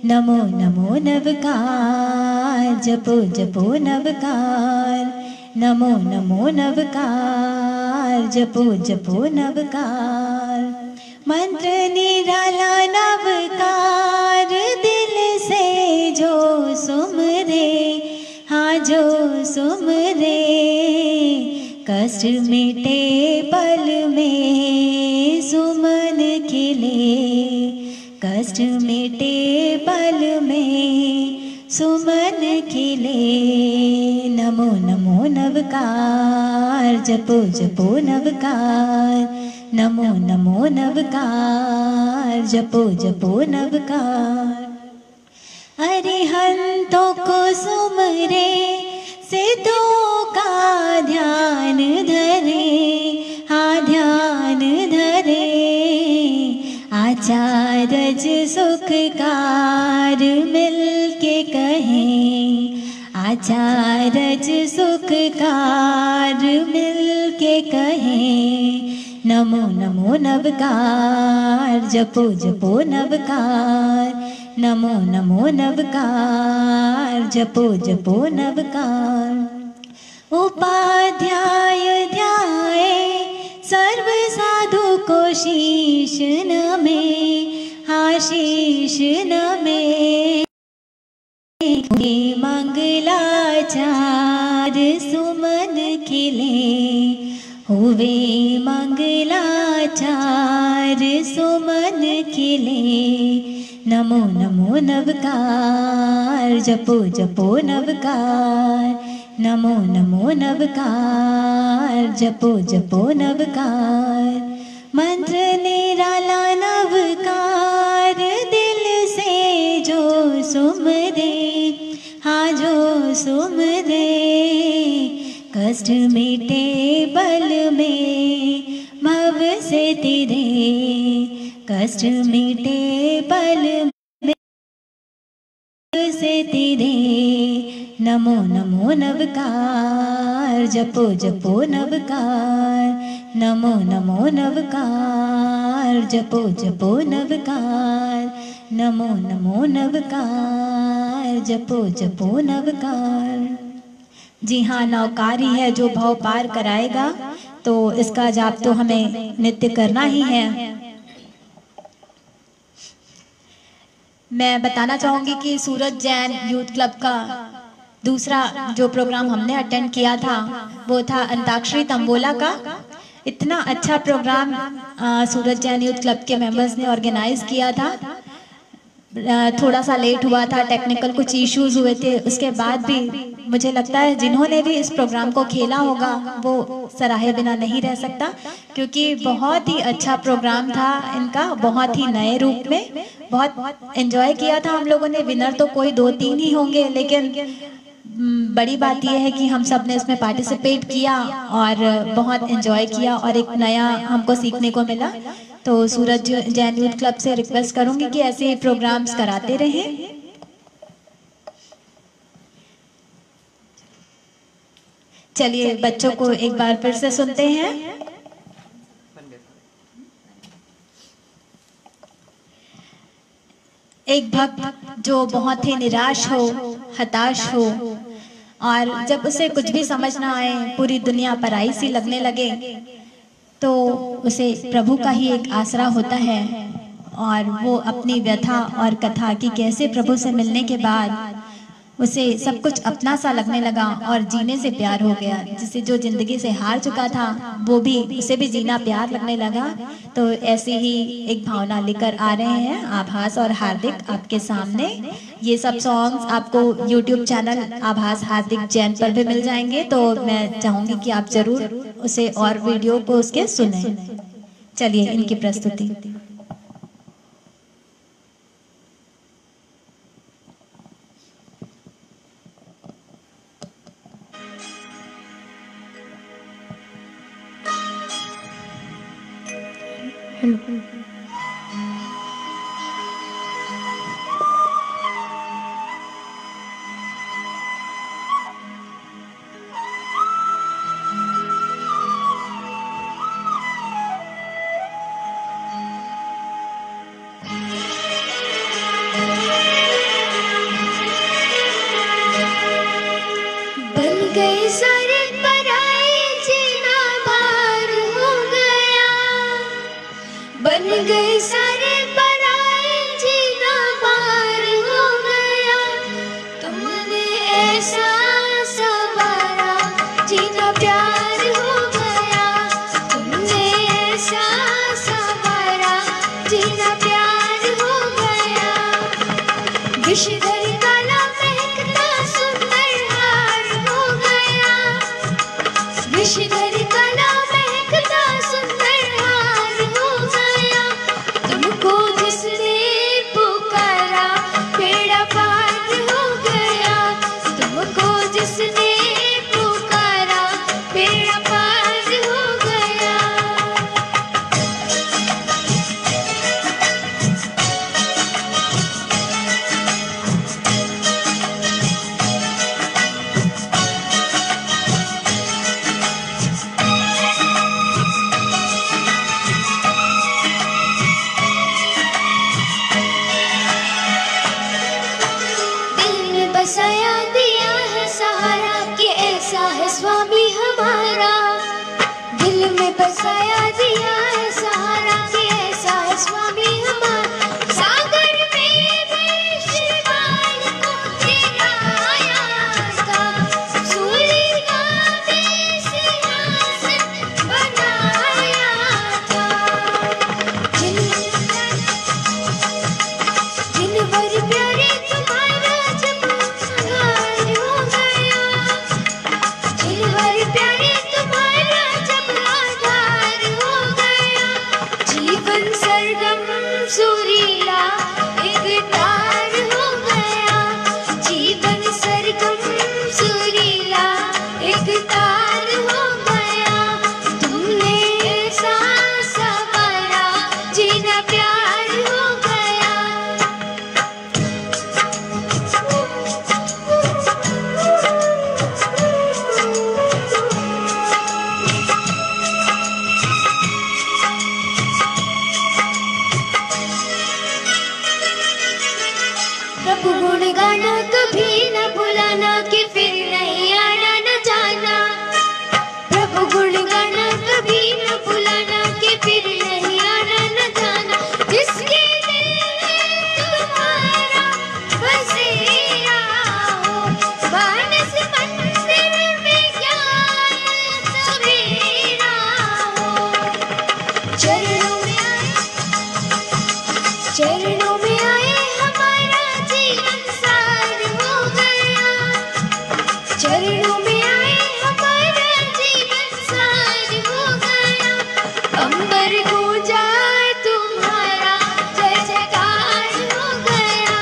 नमो नमो नवकार, जपो जपो नवकार, नमो नमो नवकार, जपो जपो नवकार। मंत्र निराला नवकार दिल से जो सुमरे, हाँ जो सुमरे, कष्ट मिटे पल में सुमन खिले, कष्ट मिटे पल में सुमन खिले। नमो नमो नवकार, जपो जपो नवकार, नमो नमो नवकार, जपो जपो नवकार। अरिहंतों को सुमरे सिद्धों का ध्यान धरे, हाँ ध्यान धरे, आचारज सुखकार मिल के कहें, आचारज सुखकार मिल के कहें। नमो नमो नवकार, जपो जपो नवकार, नमो नमो नवकार, जपो जपो नवकार। उपाध्याय ध्याए सर्व साधु को शीश नमे, हाँ शीश नमे, मंगलाचार सुमन खिले, हुए मंगलाचार सुमन खिले। नमो नमो नवकार, जपो जपो नवकार, नमो नमो नवकार, जपो जपो नवकार। मंत्र निराला नवकार दिल से जो सुमरे, हाँ जो सुमरे, कष्ट मिटे पल में भव से तिरे, कष्ट मिटे पल में से तेरे, नमो नमो नवकार, जपो जपो नवकार, नमो नमो नवकार, जपो जपो नवकार, नमो नमो नवकार, जपो जपो नवकार। जी हाँ, नवकार ही है जो भव पार कराएगा, तो इसका जाप तो हमें नित्य करना ही है। मैं बताना चाहूँगी कि सूरज जैन यूथ क्लब का दूसरा जो प्रोग्राम हमने अटेंड किया था वो था अंताक्षरी तंबोला का। इतना अच्छा प्रोग्राम सूरज जैन यूथ क्लब के मेंबर्स ने ऑर्गेनाइज किया था। थोड़ा सा लेट हुआ था, टेक्निकल कुछ इश्यूज हुए थे, उसके बाद भी मुझे लगता है जिन्होंने भी इस प्रोग्राम को खेला होगा वो सराहे बिना नहीं रह सकता, क्योंकि बहुत ही अच्छा प्रोग्राम था इनका, बहुत ही नए रूप में, बहुत एंजॉय किया था हम लोगों ने। विनर तो कोई 2-3 ही होंगे, लेकिन बड़ी बात यह है कि हम सब ने इसमें पार्टिसिपेट किया और बहुत एंजॉय किया और एक नया हमको सीखने को मिला। तो सूरज जैन यूथ क्लब से रिक्वेस्ट करूंगी कि ऐसे प्रोग्राम्स कराते रहें। चलिए बच्चों को एक बार फिर से सुनते हैं। एक भक्त जो बहुत ही निराश हो, हताश हो, और जब उसे कुछ भी समझ ना आए, पूरी दुनिया पराई सी लगने लगे, तो उसे प्रभु का ही एक आसरा होता है और वो अपनी व्यथा और कथा कि कैसे प्रभु से मिलने के बाद उसे सब कुछ अपना सा लगने लगा और जीने से प्यार हो गया। जिसे जो जिंदगी से हार चुका था वो भी, उसे भी जीना प्यार लगने लगा। तो ऐसी ही एक भावना लेकर आ रहे हैं आभास और हार्दिक आपके सामने। ये सब सॉन्ग्स आपको YouTube चैनल आभास हार्दिक जैन पर भी मिल जाएंगे, तो मैं चाहूंगी कि आप जरूर उसे और वीडियो को उसके सुने। चलिए इनकी प्रस्तुति। प्रभु गुण गाना कभी न भुलाना कि फिर नहीं आना न जाना। प्रभु गुण गाना कभी न भुलाना कि फिर नहीं आना न जाना। जिसके दिल में तुम्हारा बसेरा हो, मानस मंदिर में ज्ञान सवेरा हो। चरणों में आए हमारा जीवन सार हो गया। चरणों में आए हमारा जीवन सार हो गया। अंबर गूंजा तुम्हारा जय जयकार हो गया।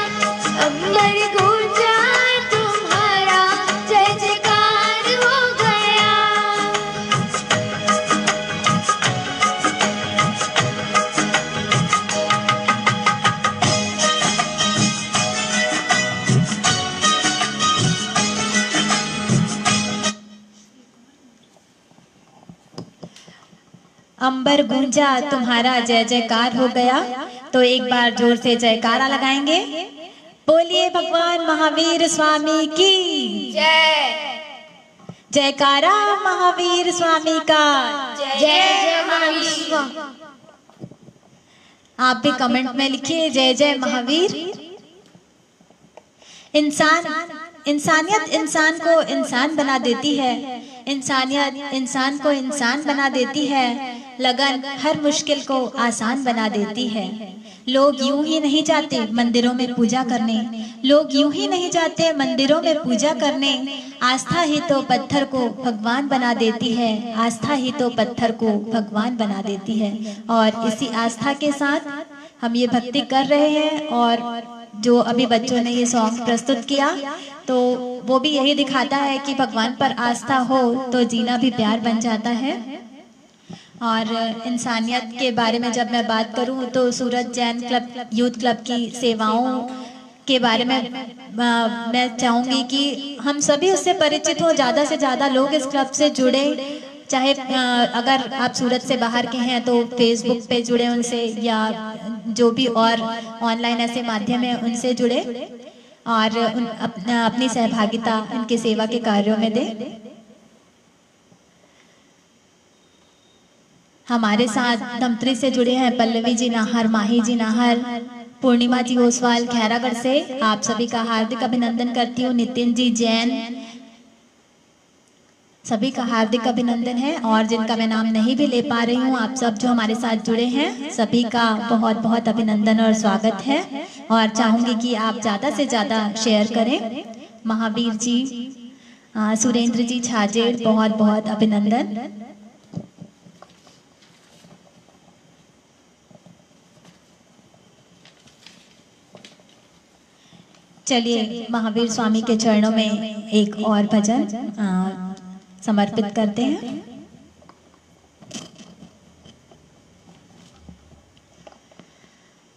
अंबर गूंजा तुम्हारा जय जयकार हो गया। अंबर गूंजा तुम्हारा जय जयकार हो गया। तो एक बार जोर से जयकारा लगाएंगे। बोलिए भगवान महावीर स्वामी की जय जयकारा महावीर स्वामी का। जय जय महावीर। आप भी कमेंट में लिखिए जय जय महावीर। इंसानियत इंसान को इंसान बना देती है। इंसानियत इंसान को इंसान बना देती है। लगन हर मुश्किल को आसान बना देती है। लोग यूं ही नहीं जाते मंदिरों में पूजा करने। लोग यूं ही नहीं जाते मंदिरों में पूजा करने। आस्था ही तो पत्थर को भगवान बना देती है। आस्था ही तो पत्थर को भगवान बना देती है। और इसी आस्था के साथ हम ये भक्ति कर रहे हैं। और जो अभी बच्चों ने ये सॉन्ग प्रस्तुत किया तो वो भी यही दिखाता है कि भगवान पर आस्था हो तो जीना भी प्यार बन जाता है। और इंसानियत के बारे में जब मैं बात करूं तो सूरज जैन क्लब यूथ क्लब की सेवाओं के बारे में मैं चाहूंगी कि हम सभी उससे परिचित हो। ज़्यादा से ज़्यादा लोग इस क्लब से जुड़े। चाहे अगर आप सूरत से बाहर के हैं तो फेसबुक पे जुड़े उनसे, या जो भी और ऑनलाइन ऐसे माध्यम है उनसे जुड़े और अपनी सहभागिता उनकी सेवा के कार्यों में दें। हमारे साथ धमतरी से जुड़े हैं पल्लवी जी नाहर, माही जी नाहर, पूर्णिमा जी ओसवाल खैरागढ़ से। आप सभी का हार्दिक अभिनंदन करती हूँ। नितिन जी जैन, सभी का हार्दिक अभिनंदन है। और जिनका मैं नाम नहीं भी ले पा रही हूँ, आप सब जो हमारे साथ जुड़े हैं सभी का बहुत बहुत अभिनंदन और स्वागत है। और चाहूंगी कि आप ज़्यादा से ज़्यादा शेयर करें। महावीर जी, सुरेंद्र जी छाजेड़, बहुत बहुत अभिनंदन। चलिए महावीर स्वामी के चरणों में एक और भजन समर्पित करते हैं।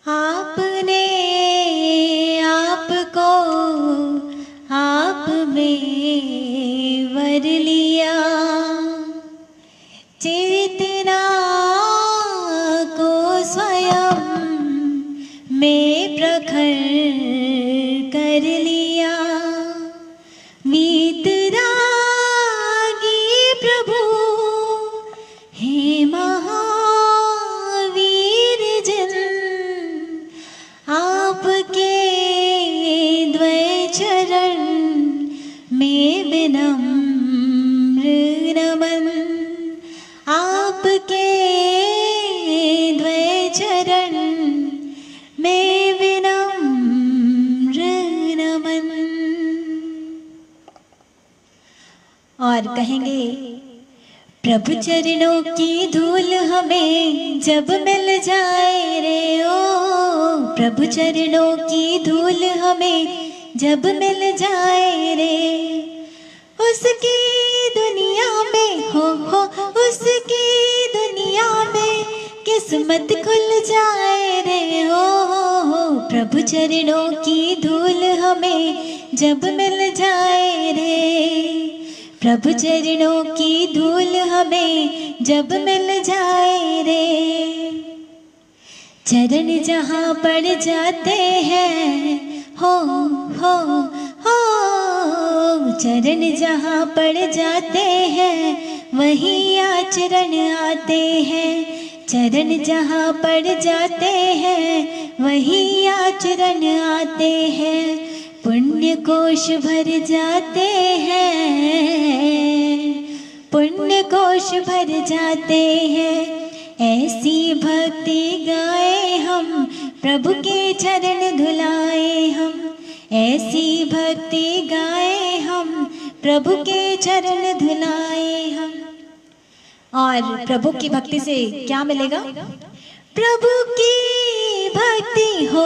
आपने आपको आप में वर लिया, चेतना को स्वयं में प्रखर कर लिया। वीतरागी प्रभु हे महावीर जन, आपके द्वय चरण में विनम्र नमन। आपके द्वय चरण में विनम्र नमन। और कहेंगे, प्रभु चरणों की धूल हमें जब मिल जाए रे ओ, प्रभु चरणों की धूल हमें जब मिल जाए रे, उसकी दुनिया में हो उसकी दुनिया में किस्मत खुल जाए रे ओ। प्रभु चरणों की धूल हमें जब मिल जाए रे, प्रभु चरणों की धूल हमें जब मिल जाए रे। चरण जहाँ पड़ जाते हैं हो हो चरण जहाँ पड़ जाते हैं वहीं आचरण आते हैं। चरण जहाँ पड़ जाते हैं वहीं आचरण आते हैं। पुण्य कोश भर जाते हैं, पुण्य कोश भर जाते हैं। ऐसी भक्ति गाए हम, प्रभु के चरण धुलाए हम। ऐसी भक्ति गाए हम, प्रभु के चरण धुलाए हम। और प्रभु की भक्ति से क्या मिलेगा? प्रभु की भक्ति हो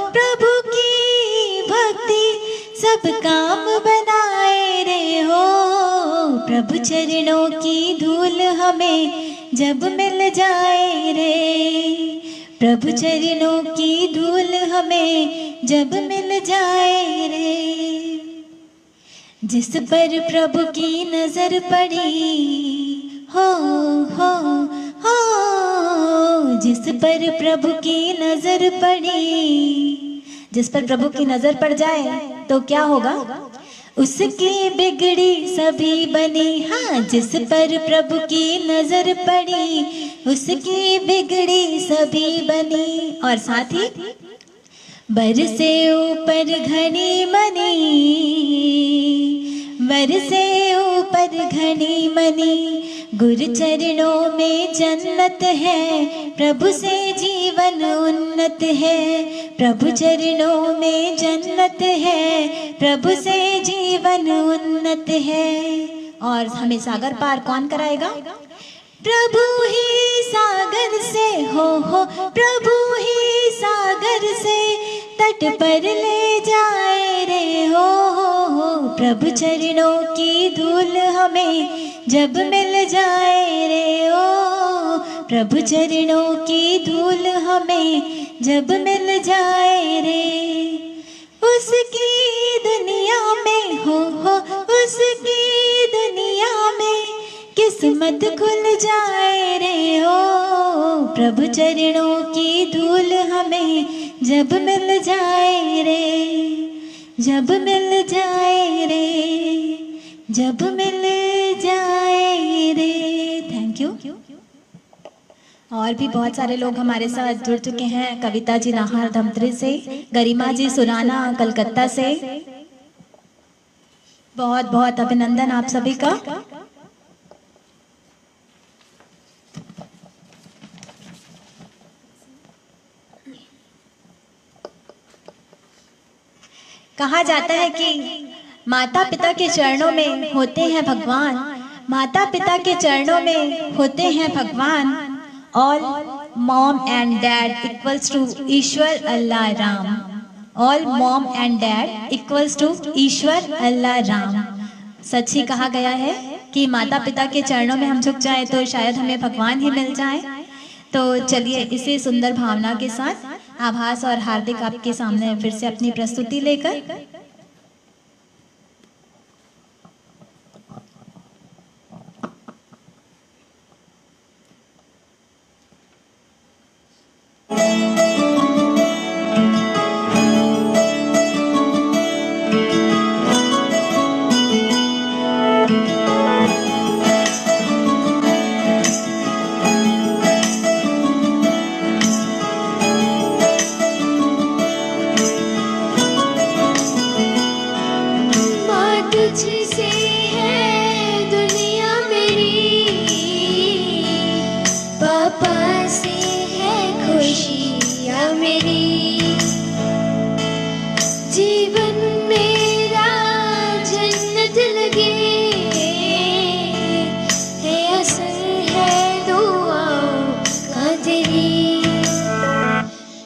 प्रभु की भक्ति सब काम बनाए रे हो। प्रभु चरणों की धूल हमें जब मिल जाए रे, प्रभु चरणों की धूल हमें जब मिल जाए रे। जिस पर प्रभु की नजर पड़ी हो जिस पर प्रभु की नजर पड़ी, जिस पर प्रभु की नजर पड़ जाए तो क्या होगा? उसकी बिगड़ी सभी बनी। हाँ, जिस पर प्रभु की नजर पड़ी उसकी बिगड़ी सभी बनी। और साथ ही बरसे ऊपर घनी मनी, बरसे ऊपर घनी मनी। गुरु चरणों में जन्नत है, प्रभु से जीवन उन्नत है। प्रभु चरणों में जन्नत है, प्रभु से जीवन उन्नत है। और हमें सागर पार कौन कराएगा? प्रभु ही सागर से हो प्रभु ही सागर से तट पर ले जाए रे हो। प्रभु चरणों की धूल हमें जब मिल जाए रे ओ, प्रभु चरणों की धूल हमें जब मिल जाए रे। उसकी दुनिया में हो उसकी दुनिया में किस्मत खुल जाए रे हो। प्रभु चरणों की धूल हमें जब मिल जाए रे, जब मिल जाए रे, जब मिल जाए रे। Thank you. और भी बहुत सारे लोग हमारे साथ जुड़ चुके हैं। कविता जी नाहर धमतरी से, गरिमा जी सुराना कलकत्ता से। बहुत बहुत अभिनंदन आप सभी का। कहा जाता है कि माता पिता के चरणों में होते हैं भगवान, माता पिता के चरणों में होते हैं भगवान। All mom and dad equals to Ishwar Allah Ram. All mom and dad equals to Ishwar Allah Ram. सच ही कहा गया है कि माता पिता के चरणों में हम झुक जाए तो शायद हमें भगवान ही मिल जाए। तो चलिए इसी सुंदर भावना के साथ आभास और हार्दिक आपके सामने फिर से अपनी प्रस्तुति लेकर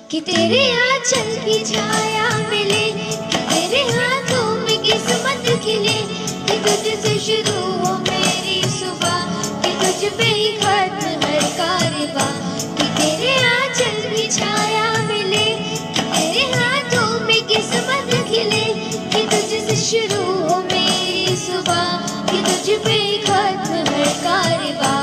कि तेरे आंचल की छाया मिले, कि तेरे हाथों में किस्मत खिले, कि तुझसे शुरू हो मेरी सुबह, कि तुझ पे ही खत्म हर कारवां। कि तेरे आंचल की छाया मिले, कि तेरे हाथों में किस्मत खिले, कि तुझसे शुरू हो मेरी सुबह, कि तुझ पे ही खत्म हर कारवां।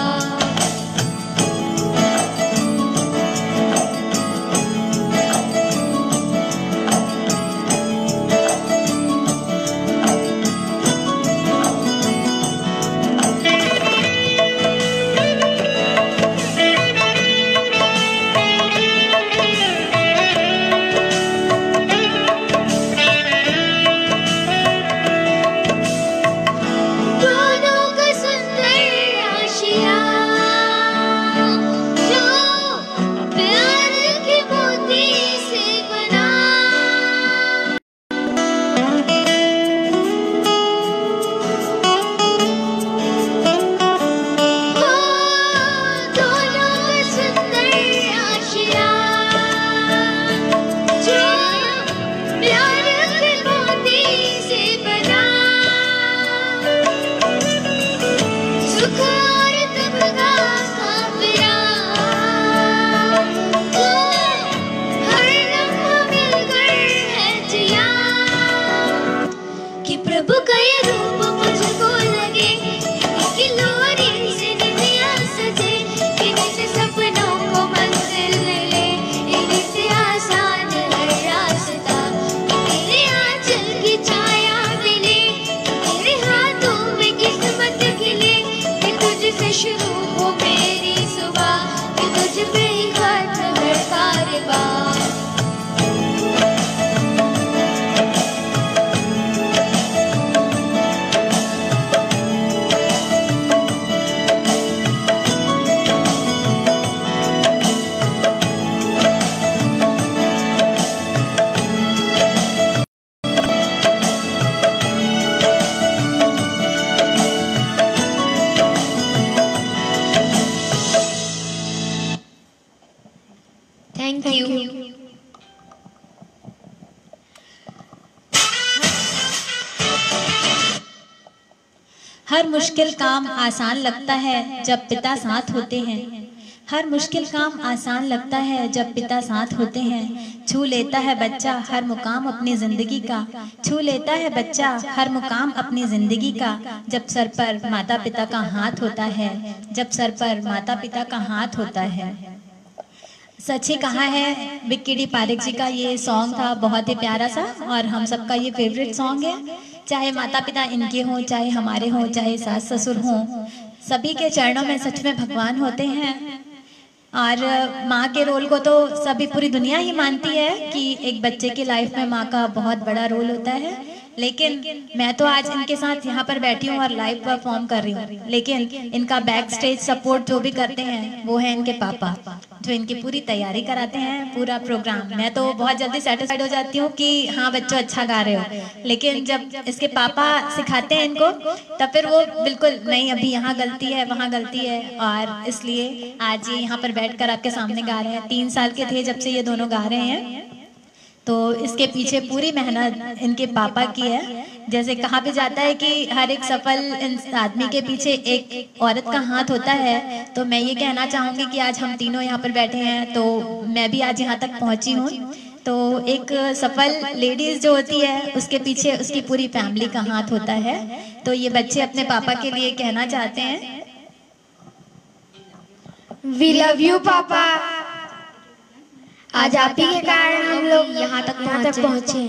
हर मुश्किल काम आसान लगता है जब पिता साथ होते हैं। हर मुश्किल काम आसान लगता है जब पिता साथ होते हैं। छू लेता है बच्चा हर मुकाम अपनी जिंदगी का। छू लेता है बच्चा हर मुकाम अपनी जिंदगी का, जब सर पर माता पिता का हाथ होता है। जब सर पर माता पिता का हाथ होता है। सच ही कहा है विक्की डी पारेख जी का ये सॉन्ग था, बहुत ही प्यारा सा, और हम सबका ये फेवरेट सॉन्ग है। चाहे माता पिता इनके हों, चाहे हमारे हों, चाहे सास ससुर हों, सभी के चरणों में सच में भगवान होते हैं। और माँ के रोल को तो सभी पूरी दुनिया ही मानती है कि एक बच्चे की लाइफ में माँ का बहुत बड़ा रोल होता है। लेकिन मैं तो आज इनके साथ यहाँ पर बैठी हूँ और लाइव परफॉर्म कर रही हूँ, लेकिन इनका बैक स्टेज सपोर्ट जो भी करते हैं वो है इनके पापा, जो इनकी पूरी तैयारी कराते हैं, पूरा प्रोग्राम। मैं तो बहुत जल्दी सेटिस्फाइड हो जाती हूँ कि हाँ बच्चों अच्छा गा रहे हो, लेकिन जब इसके पापा सिखाते हैं इनको तब फिर वो बिल्कुल नहीं, अभी यहाँ गलती है वहाँ गलती है। और इसलिए आज ये यहाँ पर बैठकर आपके सामने गा रहे हैं। 3 साल के थे जब से ये दोनों गा रहे हैं, तो इसके पीछे पूरी मेहनत इनके पापा की है। जैसे कहा भी जाता है कि हर एक सफल आदमी के पीछे एक औरत का हाथ होता है, तो मैं ये कहना चाहूँगी कि आज हम तीनों यहाँ पर बैठे हैं, तो मैं भी आज यहाँ तक पहुँची हूँ। तो एक सफल लेडीज जो होती है उसके पीछे उसकी पूरी फैमिली का हाथ होता है। तो ये बच्चे अपने पापा के लिए कहना चाहते हैं, वी लव यू पापा। आज आप ही के कारण हम लोग यहाँ तक पहुँचे।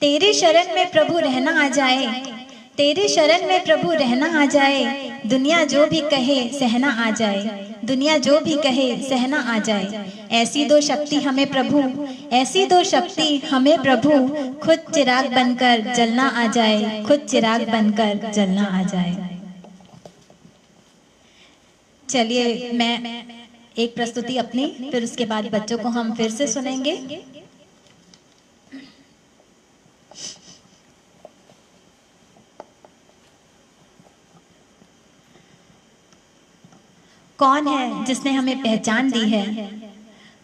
तेरे शरण में प्रभु रहना आ जाए, तेरे शरण में प्रभु रहना आ जाए। दुनिया जो भी कहे सहना आ जाए, दुनिया जो भी कहे सहना आ जाए। ऐसी दो शक्ति हमें प्रभु, ऐसी दो शक्ति हमें प्रभु, खुद चिराग बनकर जलना आ जाए, खुद चिराग बनकर जलना आ जाए। चलिए मैं एक प्रस्तुति अपनी, फिर उसके बाद बच्चों को हम फिर से सुनेंगे। कौन है जिसने हमें पहचान दी है,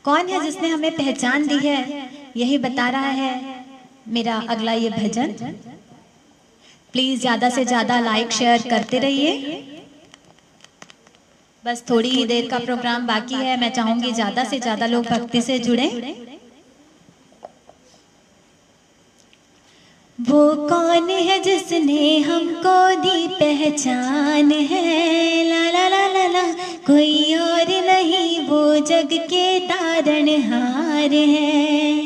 कौन है जिसने हमें पहचान दी है, यही बता रहा है मेरा अगला ये भजन। प्लीज ज्यादा से ज्यादा लाइक शेयर करते रहिए। बस थोड़ी ही देर का प्रोग्राम बाकी है, मैं चाहूंगी ज्यादा से ज्यादा लोग भक्ति से जुड़े। वो कौन है जिसने हमको दी पहचान है, ला ला ला ला ला, कोई और नहीं वो जग के तारनहार है।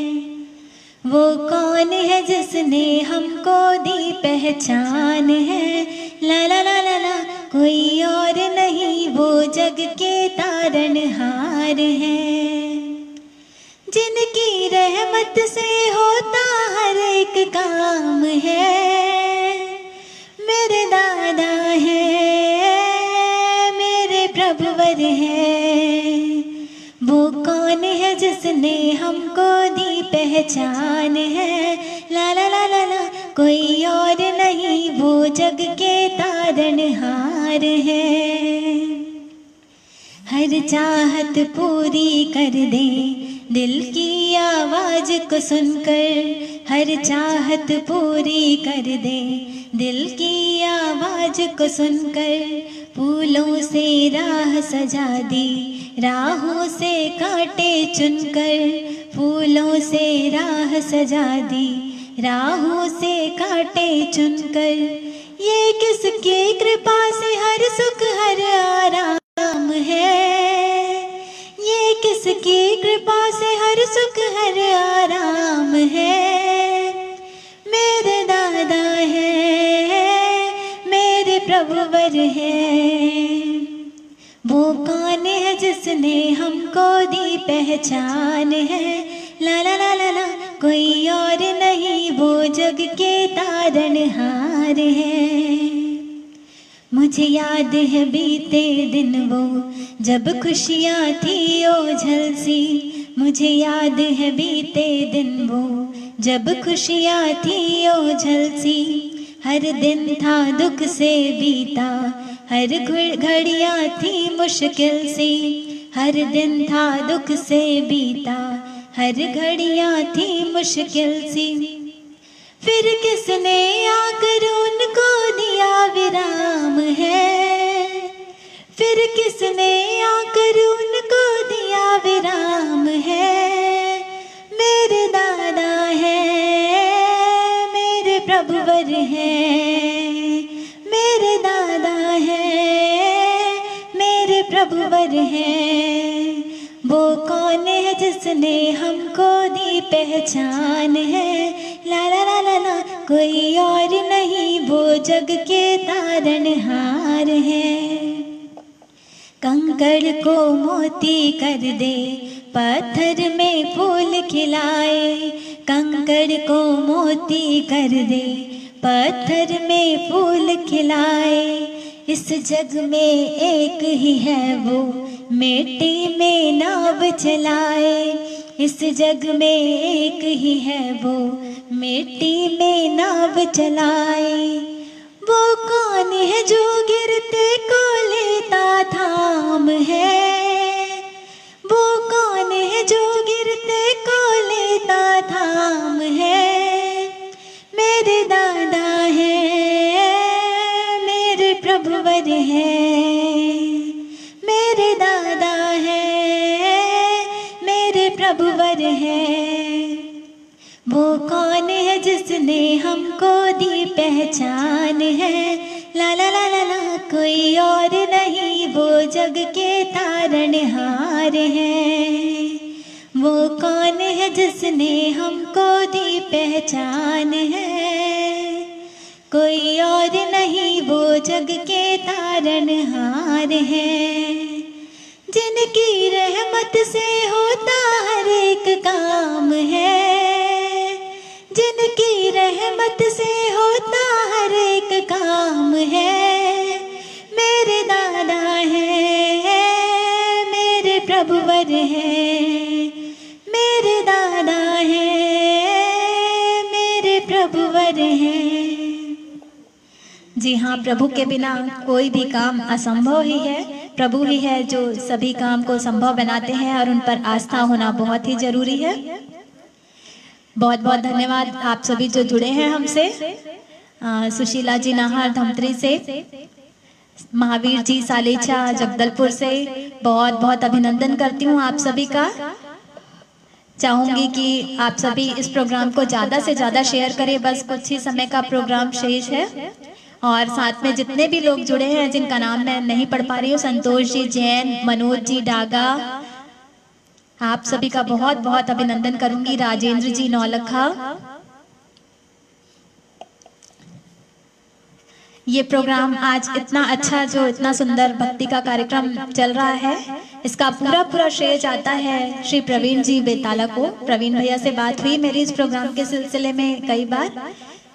वो कौन है जिसने हमको दी पहचान है, ला ला ला ला ला, कोई और नहीं वो जग के तारनहार है। जिनकी रहमत से होता हर एक काम है, मेरे दादा है, मेरे प्रभुवर है। वो कौन है जिसने हमको दी पहचान है, ला ला ला ला ला, कोई और नहीं वो जग के तारनहार है। हर चाहत पूरी कर दे दिल की आवाज को सुनकर, हर चाहत पूरी कर दे दिल की आवाज को सुनकर। फूलों से राह सजा दी राहों से कांटे चुनकर, फूलों से राह सजा दी राहों से कांटे चुनकर। ये किसकी कृपा से हर सुख हर आराम है, ये किसकी कृपा से हर सुख हर आराम है। मेरे दादा है, मेरे प्रभुवर है। वो कौन है जिसने हमको दी पहचान है, ला ला ला ला ला, कोई और नहीं वो जग के तारनहार है। मुझे याद है बीते दिन वो जब खुशियाँ थी ओझल सी, मुझे याद है बीते दिन वो जब खुशियाँ थी ओझल सी। हर दिन था दुख से बीता, हर घड़ियाँ थी मुश्किल सी, हर दिन था दुख से बीता, हर घड़ियां थी मुश्किल सी, फिर किसने आकर उनको दिया विराम है, फिर किसने आकर उनको दिया विराम है। मेरे दादा है, मेरे प्रभुवर है, मेरे दादा है, मेरे प्रभुवर है। वो कौन है जिसने हमको दी पहचान है, ला ला ला ला ला, कोई और नहीं वो जग के तारनहार है। कंकड़ को मोती कर दे, पत्थर में फूल खिलाए, कंकड़ को मोती कर दे, पत्थर में फूल खिलाए। इस जग में एक ही है वो मिट्टी में नाव चलाए, इस जग में एक ही है वो मिट्टी में नाव चलाए। वो कौन है जो गिरते को लेता थाम है, वो कौन है जो गिरते को लेता थाम है। मेरे दादा है, मेरे प्रभुवर है, मेरे दादा है, मेरे प्रभुवर है। वो कौन है जिसने हमको दी पहचान है, ला ला ला ला ला, कोई और नहीं वो जग के तारनहार है। वो कौन है जिसने हमको दी पहचान है, कोई और नहीं वो जग के तारनहार है। जिनकी रहमत से होता हर एक काम है, जिनकी रहमत से होता हर एक काम है। मेरे दादा है, मेरे प्रभुवर है, मेरे दादा है, मेरे प्रभुवर है। जी हाँ, प्रभु के बिना कोई भी काम असंभव ही है। प्रभु ही है जो सभी काम को संभव बनाते हैं और उन पर आस्था होना बहुत ही जरूरी है। बहुत बहुत धन्यवाद आप सभी जो जुड़े हैं हमसे। सुशीला जी नाहर धमतरी से, महावीर जी सालेचा जगदलपुर से बहुत बहुत अभिनंदन करती हूँ आप सभी का। चाहूंगी कि आप सभी इस प्रोग्राम को ज़्यादा से ज़्यादा शेयर करें। बस कुछ ही समय का प्रोग्राम शेष है और साथ में जितने भी लोग जुड़े हैं जिनका नाम मैं नहीं पढ़ पा रही हूँ, संतोष जी जैन, मनोज जी डागा, आप सभी का बहुत बहुत अभिनंदन करूंगी। राजेंद्र जी नौलखा। ये प्रोग्राम आज इतना अच्छा, जो इतना सुंदर भक्ति का कार्यक्रम चल रहा है, इसका पूरा पूरा श्रेय जाता है श्री प्रवीण जी बेताला को। प्रवीण भैया से बात हुई मेरी इस प्रोग्राम के सिलसिले में कई बार,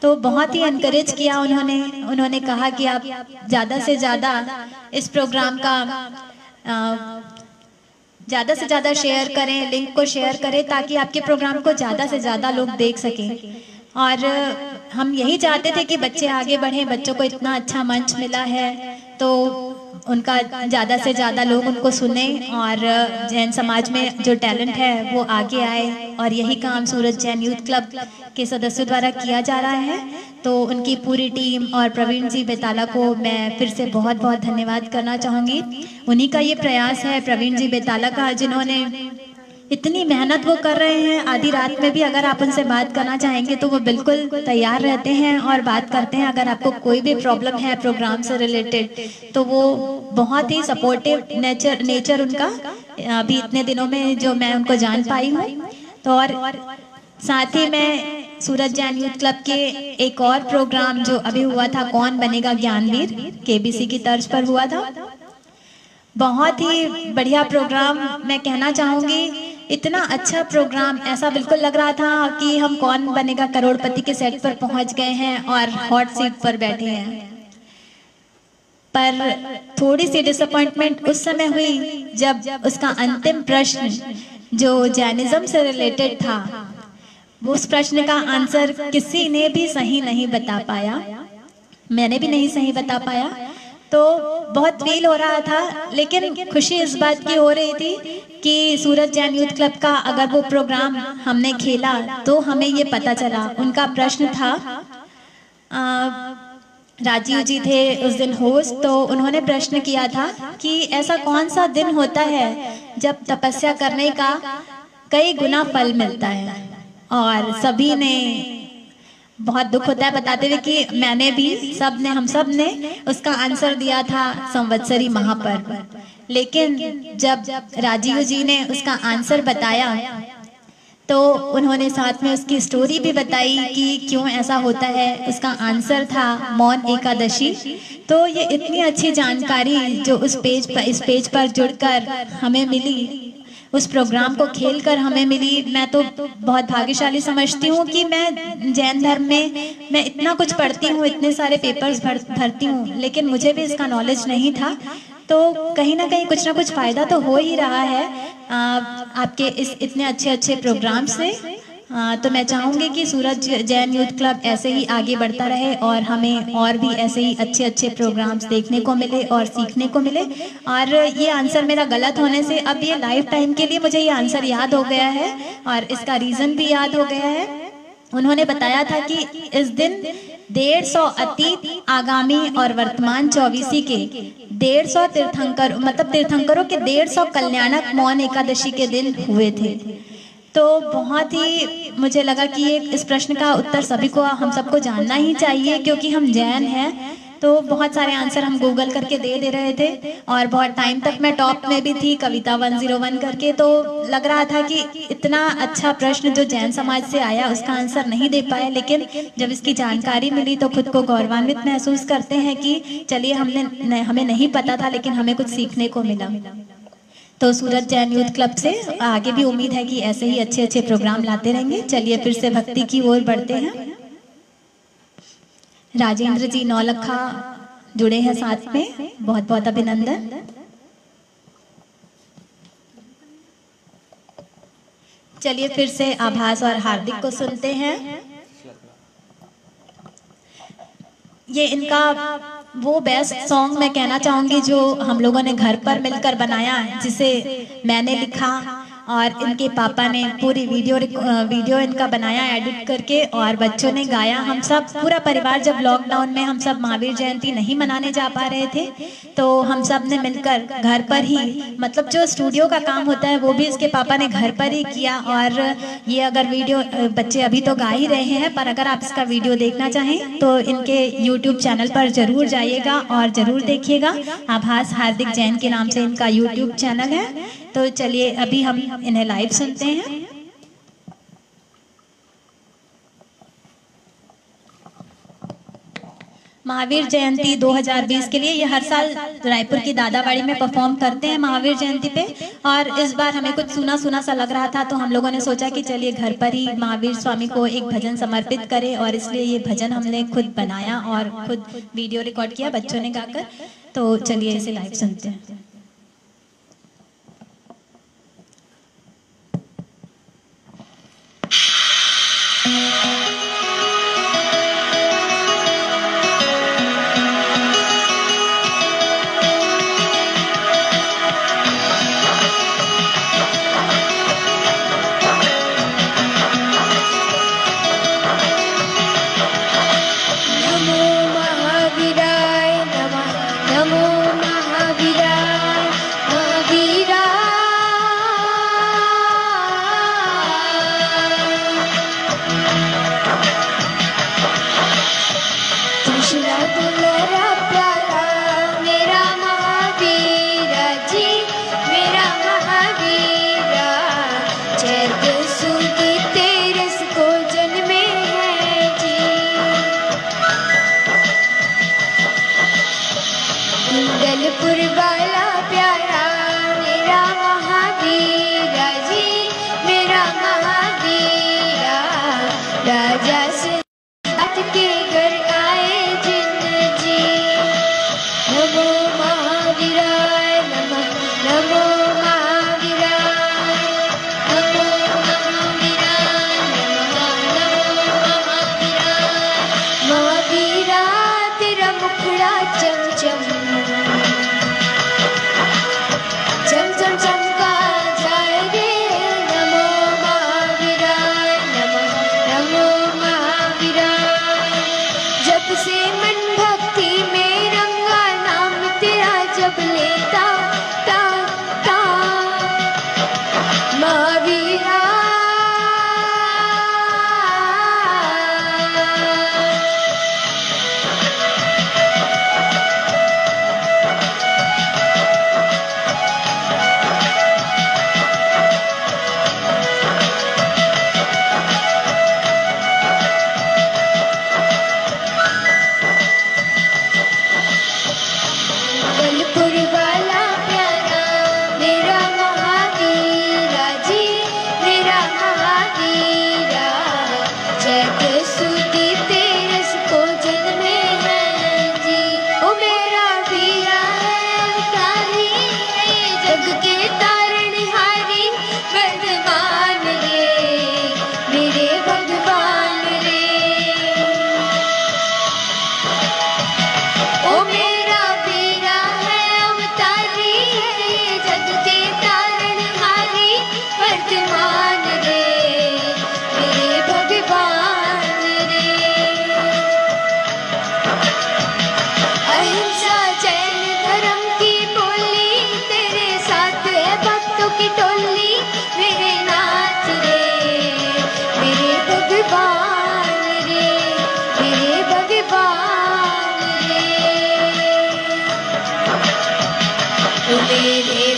तो बहुत ही एनकरेज किया उन्होंने कहा कि आप ज़्यादा से ज़्यादा इस प्रोग्राम का ज़्यादा से ज़्यादा शेयर करें, लिंक को शेयर करें ताकि आपके प्रोग्राम को ज़्यादा से ज़्यादा लोग देख सकें। और हम यही चाहते थे कि बच्चे आगे बढ़ें, बच्चों को इतना अच्छा मंच मिला है तो उनका ज़्यादा से ज़्यादा लोग उनको सुने और जैन समाज में जो टैलेंट है वो आगे आए। और यही काम सूरज जैन यूथ क्लब के सदस्यों द्वारा किया जा रहा है। तो उनकी पूरी टीम और प्रवीण जी बेताला को मैं फिर से बहुत बहुत धन्यवाद करना चाहूँगी। उन्हीं का ये प्रयास है, प्रवीण जी बेताला का, जिन्होंने इतनी मेहनत वो कर रहे हैं। आधी रात में भी अगर आप उनसे बात करना चाहेंगे तो वो बिल्कुल तैयार रहते हैं और बात करते हैं। अगर आपको कोई भी प्रॉब्लम है प्रोग्राम से रिलेटेड तो वो बहुत ही सपोर्टिव नेचर उनका अभी इतने दिनों में जो मैं उनको जान पाई हूँ। तो और साथ ही मैं सूरज जैन यूथ क्लब के एक और प्रोग्राम जो अभी हुआ था, कौन बनेगा ज्ञानवीर, केबीसी की तर्ज पर हुआ था, बहुत ही बढ़िया प्रोग्राम। मैं कहना चाहूँगी इतना अच्छा प्रोग्राम, ऐसा बिल्कुल लग रहा था कि हम कौन बनेगा करोड़पति के सेट पर पहुंच गए हैं और हॉट सीट पर बैठे हैं। पर थोड़ी सी डिसअपॉइंटमेंट उस समय हुई जब उसका अंतिम प्रश्न जो जैनिज्म से रिलेटेड था, उस प्रश्न का आंसर किसी ने भी सही नहीं बता पाया, मैंने भी नहीं सही बता पाया। तो तो बहुत फील हो रहा था, लेकिन खुशी इस बात की हो रही थी कि सूरज जैन यूथ क्लब का अगर वो प्रोग्राम हमने खेला तो हमें ये पता चला। उनका प्रश्न था, राजीव जी थे उस दिन होस्ट, तो उन्होंने प्रश्न किया था कि ऐसा कौन सा दिन होता है जब तपस्या करने का कई गुना फल मिलता है। और सभी ने बहुत दुख होता है बताते हुए कि मैंने भी, हम सब ने उसका आंसर दिया था संवत्सरी महापर्व। लेकिन जब राजीव जी ने उसका आंसर बताया तो उन्होंने साथ में उसकी स्टोरी भी बताई कि क्यों ऐसा होता है। उसका आंसर था मौन एकादशी। तो ये इतनी अच्छी जानकारी जो इस पेज पर जुड़कर हमें मिली, उस प्रोग्राम को खेलकर हमें मिली, मैं तो बहुत भाग्यशाली समझती हूँ कि मैं जैन धर्म में मैं इतना कुछ पढ़ती हूँ, इतने सारे पेपर्स भरती हूँ, लेकिन मुझे भी इसका नॉलेज नहीं था। तो कहीं ना कहीं कुछ ना कुछ फायदा तो हो ही रहा है आपके इस इतने अच्छे प्रोग्राम से। तो मैं चाहूंगी कि सूरज जैन यूथ क्लब ऐसे ही आगे बढ़ता रहे और हमें और भी ऐसे ही अच्छे प्रोग्राम्स देखने को मिले और सीखने को मिले। और ये आंसर मेरा गलत होने से अब ये लाइफ टाइम के लिए मुझे ये आंसर याद हो गया है और इसका रीजन भी याद हो गया है। उन्होंने बताया था कि इस दिन 150 अतीत, आगामी और वर्तमान 24 के 150 तीर्थंकर, मतलब तीर्थंकरों के 150 कल्याणक मौन एकादशी के दिन हुए थे। तो बहुत ही मुझे लगा कि इस प्रश्न का उत्तर सभी को, हम सबको जानना ही चाहिए, क्योंकि हम जैन हैं। तो बहुत सारे आंसर हम गूगल करके दे रहे थे और बहुत टाइम तक मैं टॉप में भी थी कविता 101 करके। तो लग रहा था कि इतना अच्छा प्रश्न जो जैन समाज से आया उसका आंसर नहीं दे पाए, लेकिन जब इसकी जानकारी मिली तो खुद को गौरवान्वित महसूस करते हैं कि चलिए हमें नहीं पता था लेकिन हमें कुछ सीखने को मिला। तो सूरज जैन यूथ क्लब से आगे भी उम्मीद है कि ऐसे ही अच्छे प्रोग्राम लाते रहेंगे। चलिए फिर से भक्ति की ओर बढ़ते हैं। राजेंद्र जी नौलखा जुड़े हैं साथ में, बहुत बहुत अभिनंदन। चलिए फिर से आभास और हार्दिक को सुनते हैं। ये इनका वो बेस्ट सॉन्ग मैं कहना चाहूंगी जो हम लोगों ने घर पर मिलकर बनाया, जिसे मैंने लिखा और इनके पापा ने पूरी वीडियो इनका बनाया एडिट करके और बच्चों ने गाया। हम सब पूरा परिवार जब लॉकडाउन में हम सब महावीर जयंती नहीं मनाने जा पा रहे थे तो हम सब ने मिलकर घर पर ही, मतलब जो स्टूडियो का काम होता है वो भी इसके पापा ने घर पर ही किया। और ये अगर वीडियो, बच्चे अभी तो गा ही रहे हैं, पर अगर आप इसका वीडियो देखना चाहें तो इनके यूट्यूब चैनल पर जरूर जाइएगा और जरूर देखिएगा। आभास हार्दिक जैन के नाम से इनका यूट्यूब चैनल है। तो चलिए अभी हम इन्हें लाइव सुनते हैं। महावीर जयंती 2020 के लिए ये हर साल रायपुर की दादाबाड़ी में परफॉर्म करते हैं महावीर जयंती पे, और इस बार हमें कुछ सुना सुना सा लग रहा था तो हम लोगों ने सोचा कि चलिए घर पर ही महावीर स्वामी को एक भजन समर्पित करें, और इसलिए ये भजन हमने खुद बनाया और खुद वीडियो रिकॉर्ड किया बच्चों ने गाकर। तो चलिए इसे लाइव सुनते हैं। महावीरा तेरा मुखड़ा चमचम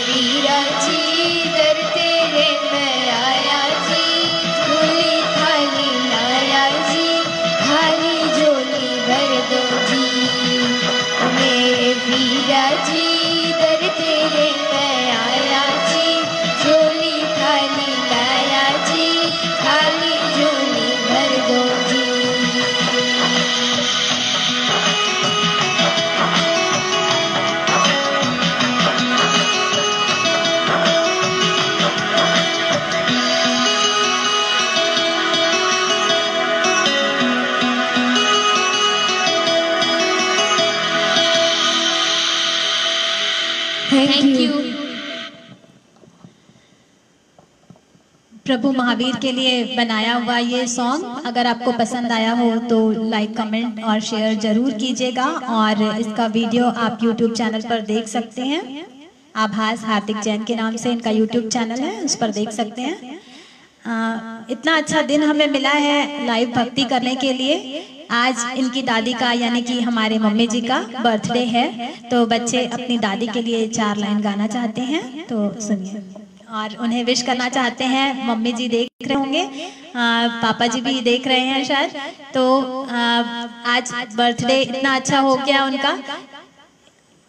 वीरा जी दर तेरे मैं आया जी, झोली खाली लाया जी, खाली झोली भर दो जी। मेरे वीरा जी दर तेरे मैं आया जी, झोली खाली लाया जी, खाली झोली भर दो जी। Thank you. प्रभु महावीर के लिए बनाया हुआ ये सॉन्ग अगर आपको पसंद आया हो तो लाइक, कमेंट और शेयर जरूर कीजिएगा। और इसका वीडियो आप YouTube चैनल पर देख सकते हैं। आभास हार्दिक जैन के नाम से इनका YouTube चैनल है, उस पर देख सकते हैं। इतना अच्छा दिन हमें मिला है लाइव भक्ति करने के लिए। आज इनकी दादी का यानी कि हमारे मम्मी जी का बर्थडे है, तो बच्चे अपनी दादी के लिए 4 लाइन गाना चाहते हैं, तो सुनिए। और उन्हें विश करना चाहते हैं। मम्मी जी देख रहे होंगे, पापा जी भी देख रहे हैं शायद। तो आज बर्थडे इतना अच्छा हो गया उनका,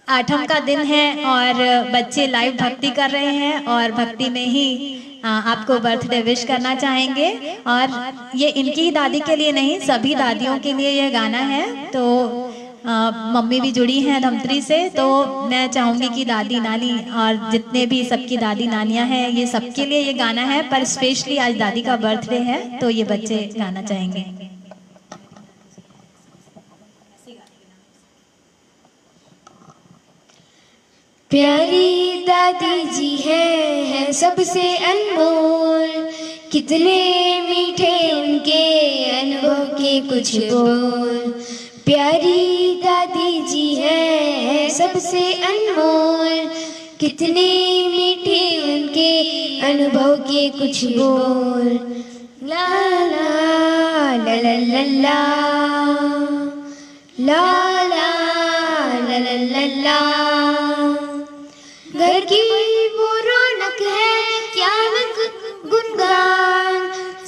8वां का दिन है और बच्चे लाइव भक्ति कर रहे हैं और भक्ति में ही आपको बर्थडे विश करना चाहेंगे। और ये इनकी ही दादी के लिए नहीं, सभी दादियों के लिए यह गाना है। तो मम्मी भी जुड़ी हैं धमतरी से, तो मैं चाहूंगी कि दादी नानी और जितने भी सबकी दादी नानियां हैं, ये सबके लिए ये गाना है। पर स्पेशली आज दादी का बर्थडे है तो ये बच्चे गाना चाहेंगे। प्यारी दादी जी है सबसे अनमोल, कितने मीठे उनके अनुभव के कुछ बोल। प्यारी दादी जी है सबसे अनमोल, कितने मीठे उनके अनुभव के कुछ बोल। ला ला ला ला ला ला ला ला ला ला ला। घर की वो रौनक है क्या गुनगान,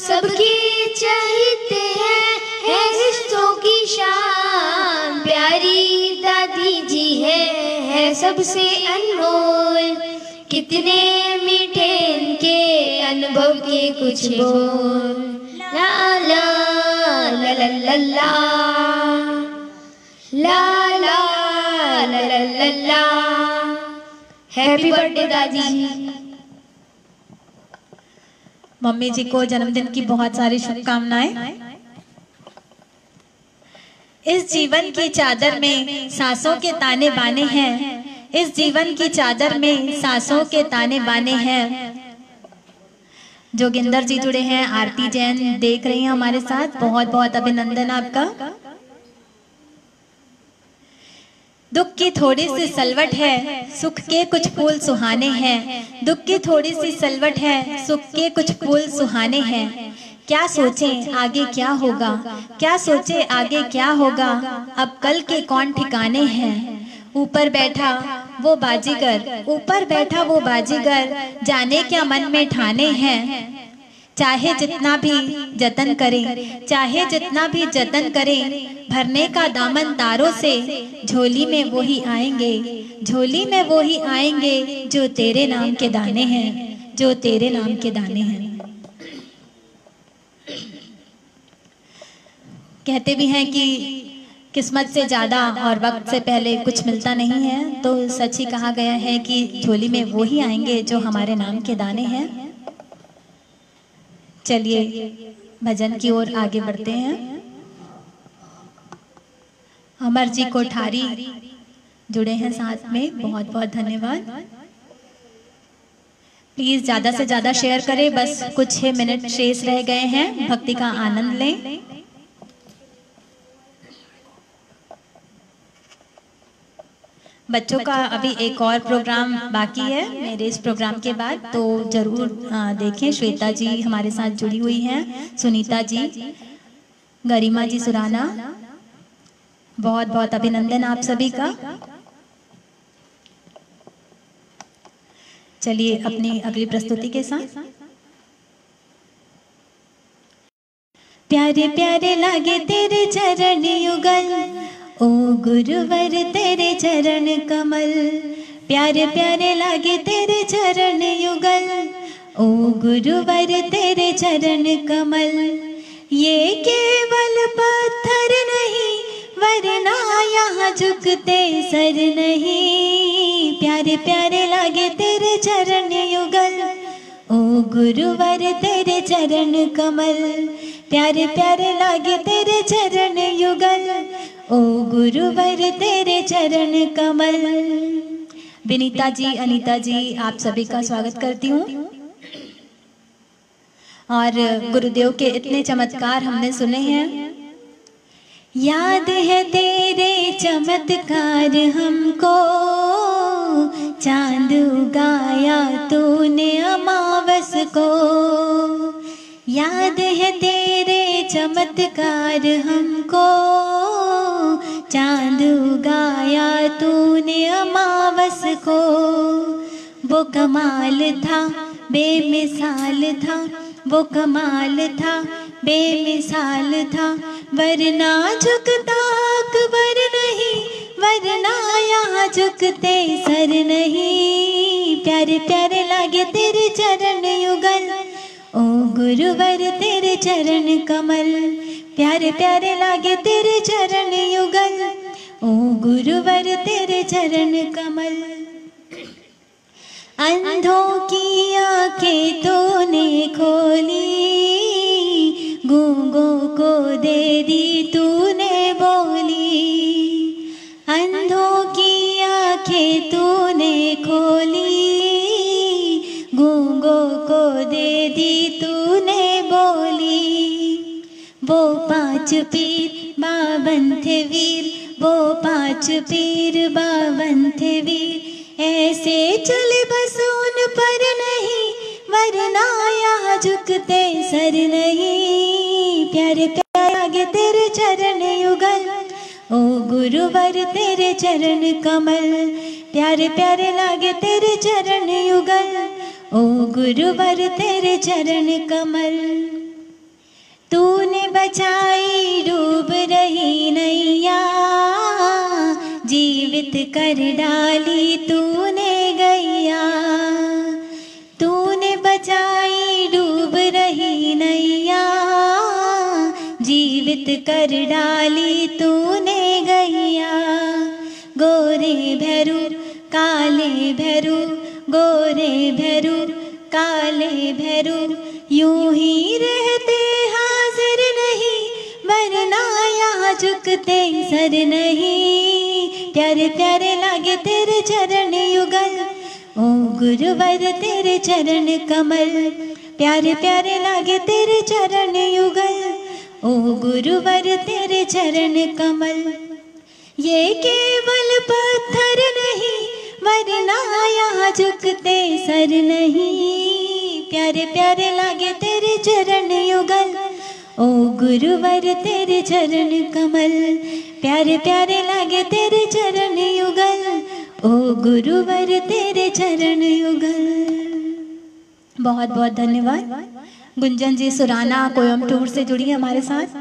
सबके चाहते हैं है रिश्तों की शान। प्यारी दादी जी है सबसे अनमोल, कितने मीठे इनके अनुभव के कुछ बोल। ला ला ला ला ला ला ला ला ला ला ला। हैप्पी बर्थडे दादी जी। मम्मी जी को जन्मदिन की बहुत सारी शुभकामनाएं। इस जीवन की चादर में सांसों के ताने बाने हैं, इस जीवन की चादर में सांसों के ताने बाने हैं। जोगिंदर जी जुड़े हैं, आरती जैन देख रही हैं हमारे साथ, बहुत बहुत अभिनंदन आपका। दुख की थोड़ी सी सलवट है, सुख के कुछ फूल सुहाने हैं। दुख की थोड़ी सी सलवट है, सुख के कुछ फूल सुहाने हैं। क्या सोचें आगे क्या होगा, क्या सोचें आगे क्या होगा, अब कल के कौन ठिकाने हैं। ऊपर बैठा वो बाजीगर, ऊपर बैठा वो बाजीगर, जाने क्या मन में ठाने हैं। चाहे जितना भी जतन करें, चाहे जितना भी जतन करें, भरने का दामन तारों से, झोली में वो ही आएंगे, झोली में वो ही आएंगे जो तेरे नाम के दाने हैं, जो तेरे नाम के दाने हैं। कहते भी हैं कि किस्मत से ज्यादा और वक्त से पहले कुछ मिलता नहीं है, तो सच ही कहा गया है कि झोली में वो ही आएंगे जो हमारे नाम के दाने हैं। चलिए भजन की ओर आगे बढ़ते हैं। अमर जी कोठारी जुड़े हैं साथ में, बहुत बहुत धन्यवाद। प्लीज ज्यादा से ज्यादा शेयर करें, बस कुछ 6 मिनट शेष रह गए हैं, भक्ति का आनंद लें। बच्चों का अभी एक और प्रोग्राम बाकी है मेरे इस प्रोग्राम के बाद, तो जरूर देखें। श्वेता जी हमारे साथ जुड़ी हुई हैं, सुनीता जी, गरिमा जी सुराना, बहुत बहुत अभिनंदन आप सभी का। चलिए अपनी अगली प्रस्तुति के साथ। प्यारे प्यारे लागे तेरे चरण युगल, ओ गुरुवर तेरे चरण कमल। प्यारे प्यारे लागे तेरे चरण युगल, ओ गुरुवर तेरे चरण कमल। ये केवल पत्थर नहीं वरना यहाँ झुकते सर नहीं। प्यारे प्यारे लागे तेरे चरण युगल, ओ गुरुवर तेरे चरण कमल। प्यारे प्यारे लागे तेरे चरण युगल, ओ गुरुवर तेरे चरण कमल। विनीता जी, अनीता जी, आप सभी का स्वागत करती हूँ। और गुरुदेव के इतने चमत्कार हमने सुने हैं। याद है तेरे चमत्कार हमको, चांद उगाया तूने अमावस को। याद है तेरे चमत्कार हमको, चांद उगाया तूने अमावस को। वो कमाल था बेमिसाल था, वो कमाल था बेमिसाल था, वरना झुकता अकबर नहीं, वरना यहाँ झुकते सर नहीं। प्यारे प्यारे लागे तेरे चरण युगल, ओ गुरुवर तेरे चरण कमल। प्यारे प्यारे लागे तेरे चरण युगल, ओ गुरुवर तेरे चरण कमल। अंधों की आंखें तूने खोली, गूंगों को दे दी तूने बोली। अंधों की आंखें तूने खोली, गूंगों को दे दी तूने बोली। वो 5 पीर 52 थे वीर, वो 5 पीर 52 थे वीर। ऐसे चले बस उन पर नहीं, वरना यहाँ झुकते सर नहीं। प्यारे प्यारे लागे तेरे चरण युगल, ओ गुरुवर तेरे चरण कमल। प्यारे प्यारे लागे तेरे चरण युगल, ओ गुरुवर तेरे चरण कमल। तूने बचाई डूब रही नैया, जीवित कर डाली तूने गैया। तूने बचाई डूब रही नैया, जीवित कर डाली तूने गैया। गोरे भैरू काले भैरू, गोरे भैरू काले भैरू, यूं ही रहते हाजिर नहीं, वरना यहाँ झुकते सर नहीं। प्यारे प्यारे लागे तेरे चरण युगल, ओ गुरुवर तेरे चरण कमल। प्यारे प्यारे लागे तेरे चरण युगल, ओ गुरुवर तेरे चरण कमल। ये केवल पत्थर नहीं, वरना यहाँ झुकते सर नहीं। प्यारे प्यारे लागे तेरे चरण युगल, ओ गुरुवर तेरे चरण कमल। प्यारे प्यारे लागे तेरे चरण युगल, ओ गुरुवर तेरे चरण युगल। बहुत बहुत धन्यवाद। गुंजन जी सुराना कोयम्बटूर से जुड़ी है हमारे साथ,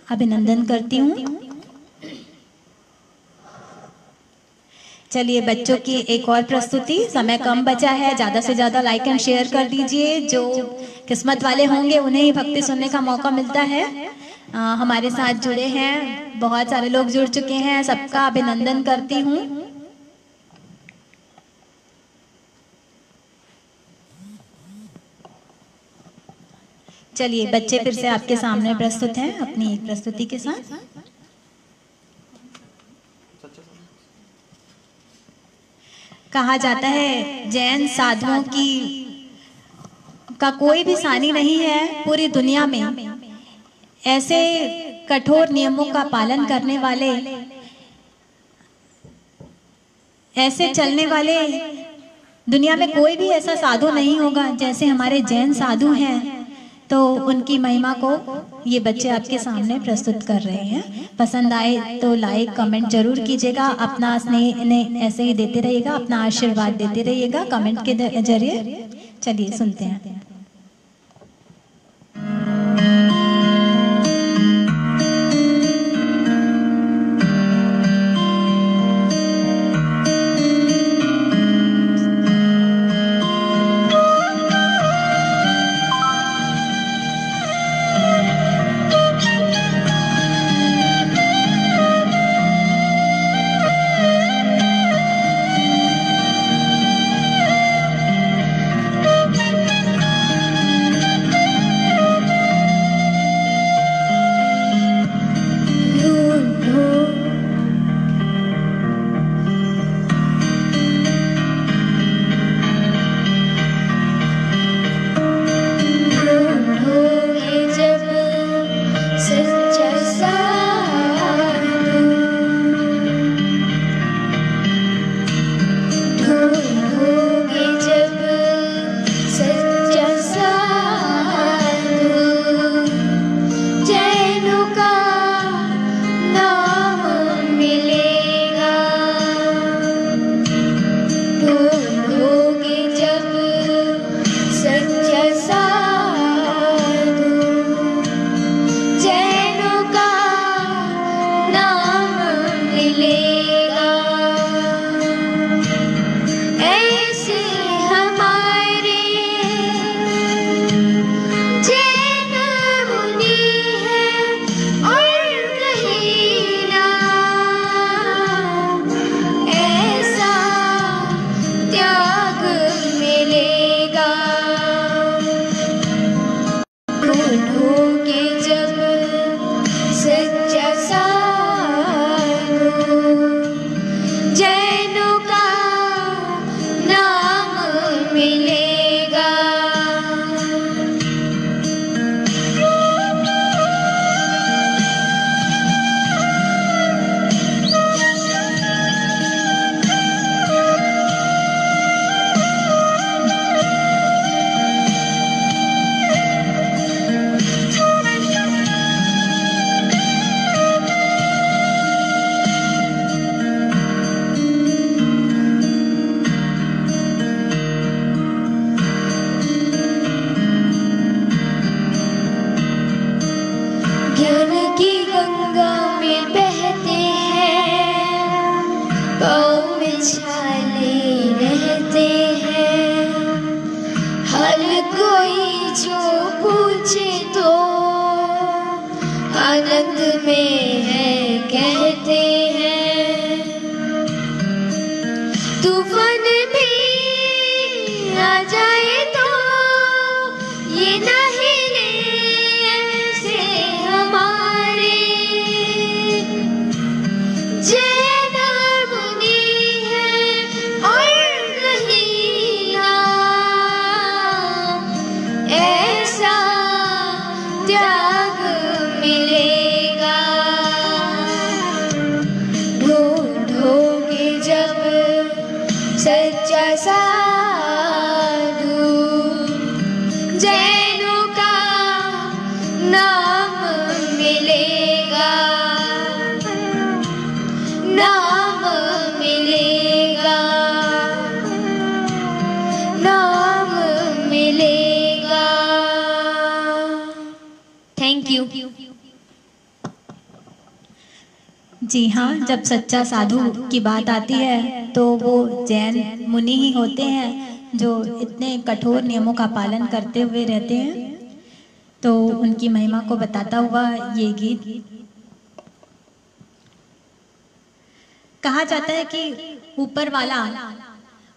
अभिनंदन करती हूँ। चलिए बच्चों की एक और प्रस्तुति। समय कम बचा है, ज़्यादा से ज़्यादा लाइक एंड शेयर कर दीजिए। जो किस्मत वाले होंगे उन्हें ही भक्ति सुनने का मौका मिलता है। हमारे साथ जुड़े हैं, बहुत सारे लोग जुड़ चुके हैं, सबका अभिनंदन करती हूँ। चलिए बच्चे फिर से आपके सामने प्रस्तुत हैं अपनी एक प्रस्तुति के साथ। कहा जाता है जैन साधुओं का कोई भी सानी नहीं है पूरी दुनिया में। ऐसे कठोर नियमों का पालन करने वाले, ऐसे चलने वाले दुनिया में कोई भी ऐसा साधु नहीं होगा जैसे हमारे जैन साधु हैं, तो उनकी महिमा को ये बच्चे आपके सामने प्रस्तुत कर रहे हैं। पसंद आए तो लाइक कमेंट जरूर कीजिएगा, अपना स्नेह इन्हें ऐसे ही देते रहिएगा, अपना आशीर्वाद देते रहिएगा कमेंट के जरिए। चलिए सुनते हैं। आनंद में है कहते हैं, तूफान भी आ जाए तो ये ना हिले ऐसे हमारे। जैन मुनि है और कहीं ना ऐसा त्याग मिलेगा। ढूंढोगे जब सच्चा साधु, जैनों का नाम मिलेगा, नाम मिलेगा, नाम मिलेगा। Thank you. जी हाँ, जब सच्चा साधु की बात आती है तो वो जैन मुनि ही होते हैं जो इतने कठोर नियमों का पालन करते हुए रहते हैं। तो उनकी महिमा को बताता हुआ ये गीत। कहा जाता है कि ऊपर वाला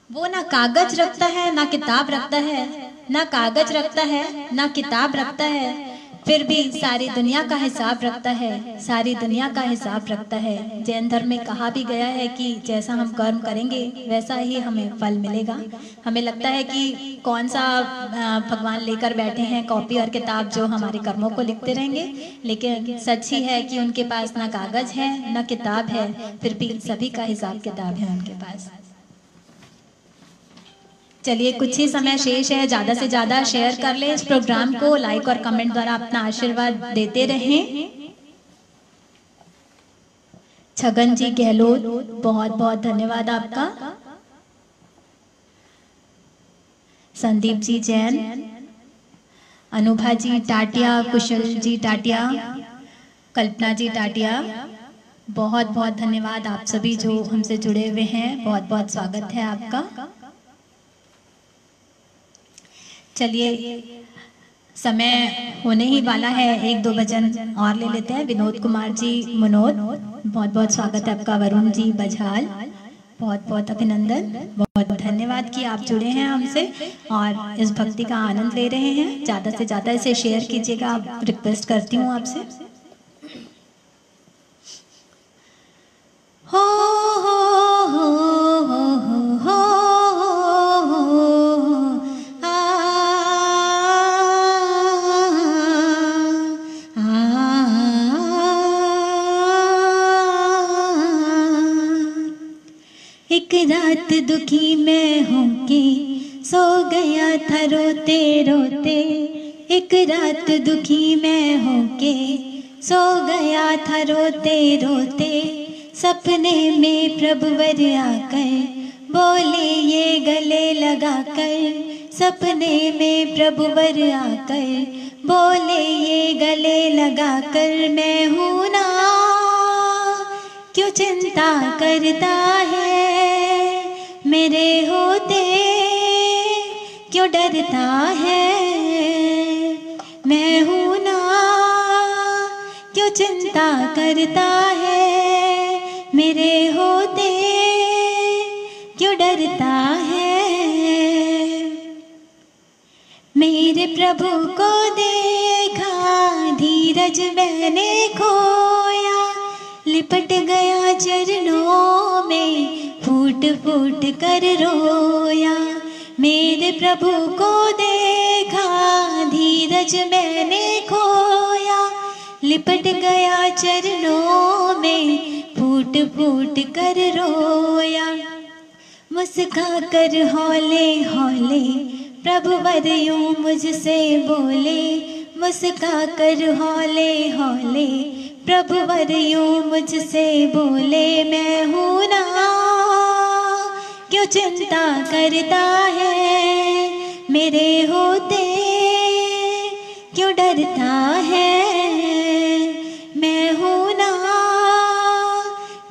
वो ना कागज रखता है ना किताब रखता है, ना कागज रखता है ना किताब रखता है, फिर भी सारी दुनिया का हिसाब रखता है, सारी दुनिया का हिसाब रखता है। जैन धर्म में कहा भी गया है कि जैसा हम कर्म करेंगे वैसा ही हमें फल मिलेगा। हमें लगता है कि कौन सा भगवान लेकर बैठे हैं कॉपी और किताब जो हमारे कर्मों को लिखते रहेंगे, लेकिन सच ही है कि उनके पास ना कागज है ना किताब है, फिर भी सभी का हिसाब किताब है उनके पास। चलिए कुछ ही समय शेष है, ज़्यादा से ज़्यादा शेयर कर लें इस प्रोग्राम को, लाइक और कमेंट द्वारा अपना आशीर्वाद देते रहें। छगन जी गहलोत, बहुत बहुत धन्यवाद आपका। संदीप जी जैन, अनुभा जी टाटिया, कुशल जी टाटिया, कल्पना जी टाटिया, बहुत बहुत धन्यवाद आप सभी जो हमसे जुड़े हुए हैं, बहुत बहुत स्वागत है आपका। चलिए समय होने ही वाला है, एक दो भजन और ले लेते हैं। विनोद कुमार जी मनोद, बहुत बहुत स्वागत है आपका। वरुण जी बझाल, बहुत बहुत अभिनंदन, बहुत बहुत धन्यवाद कि आप जुड़े हैं हमसे और इस भक्ति का आनंद ले रहे हैं। ज़्यादा से ज़्यादा इसे शेयर कीजिएगा, आप रिक्वेस्ट करती हूँ आपसे। हो हो हो हो हो एक रात दुखी मैं होके सो गया था रोते रोते, एक रात दुखी मैं होके सो गया था रोते रोते, सपने में प्रभुवर आकर बोले ये गले लगाकर, सपने में प्रभुवर आकर बोले ये गले लगाकर, मैं हूँ ना क्यों चिंता करता है, मेरे होते क्यों डरता है, मैं हूँ ना क्यों चिंता करता है, मेरे होते क्यों डरता है। मेरे प्रभु को देखा धीरज मैंने खोया, लिपट गया चरणों में फूट फूट कर रोया, मेरे प्रभु को देखा धीरज मैंने खोया, लिपट गया चरणों में फूट फूट कर रोया, मुस्का कर हौले हौले प्रभुवर यूं मुझसे बोले, मुस्का कर हौले हौले प्रभुवर यूं मुझसे बोले, मैं हूँ ना क्यों चिंता करता है, मेरे होते क्यों डरता है, मैं हूँ ना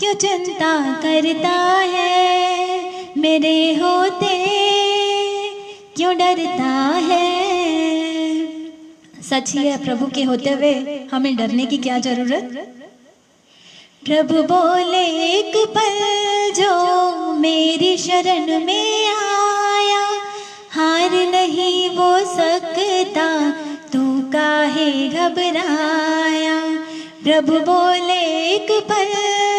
क्यों चिंता करता है, मेरे होते क्यों डरता है। सच ही है, प्रभु के होते हुए हमें डरने की क्या जरूरत। प्रभु बोले एक पल जो मेरी शरण में आया, हार नहीं वो सकता तू काहे घबराया, प्रभु बोले एक पल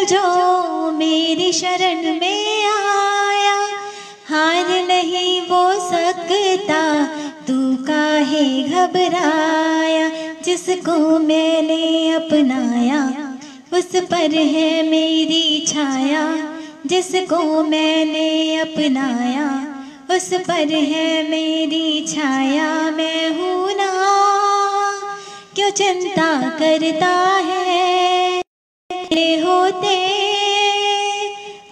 जो मेरी शरण में आया, हार नहीं वो सकता तू काहे घबराया, जिसको मैंने अपनाया उस पर है मेरी छाया, जिसको मैंने अपनाया उस पर है मेरी छाया, मैं हूँ ना क्यों चिंता करता है, मेरे होते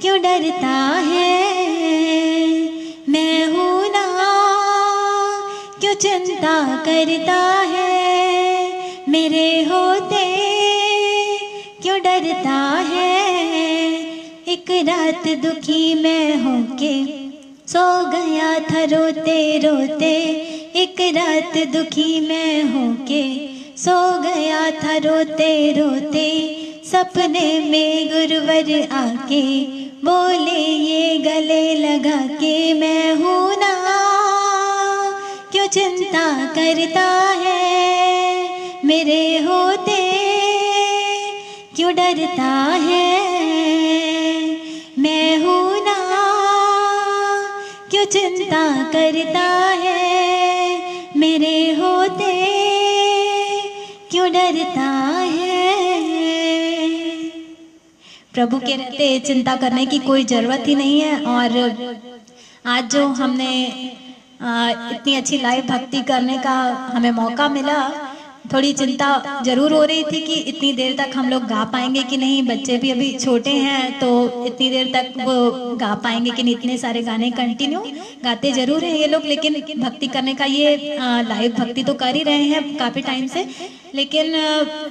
क्यों डरता है, मैं हूँ ना क्यों चिंता करता है, मेरे होते क्यों डरता है। एक रात दुखी मैं होके सो गया था रोते रोते, एक रात दुखी मैं होके सो गया था रोते रोते, सपने में गुरुवर आके बोले ये गले लगा के, मैं हूँ ना क्यों चिंता करता है, मेरे होते क्यों डरता है, मैं हूँ ना क्यों चिंता करता है, मेरे होते क्यों डरता है। प्रभु के रहते चिंता करने की कोई जरूरत ही नहीं है। और आज जो हमने इतनी अच्छी लाइव भक्ति करने का हमें मौका मिला, थोड़ी चिंता जरूर हो रही थी कि इतनी देर तक हम लोग गा पाएंगे कि नहीं। बच्चे भी अभी छोटे हैं तो इतनी देर तक वो गा पाएंगे कि नहीं। इतने सारे गाने कंटिन्यू गाते जरूर हैं ये लोग, लेकिन भक्ति करने का ये लाइव भक्ति तो कर ही रहे हैं काफ़ी टाइम से, लेकिन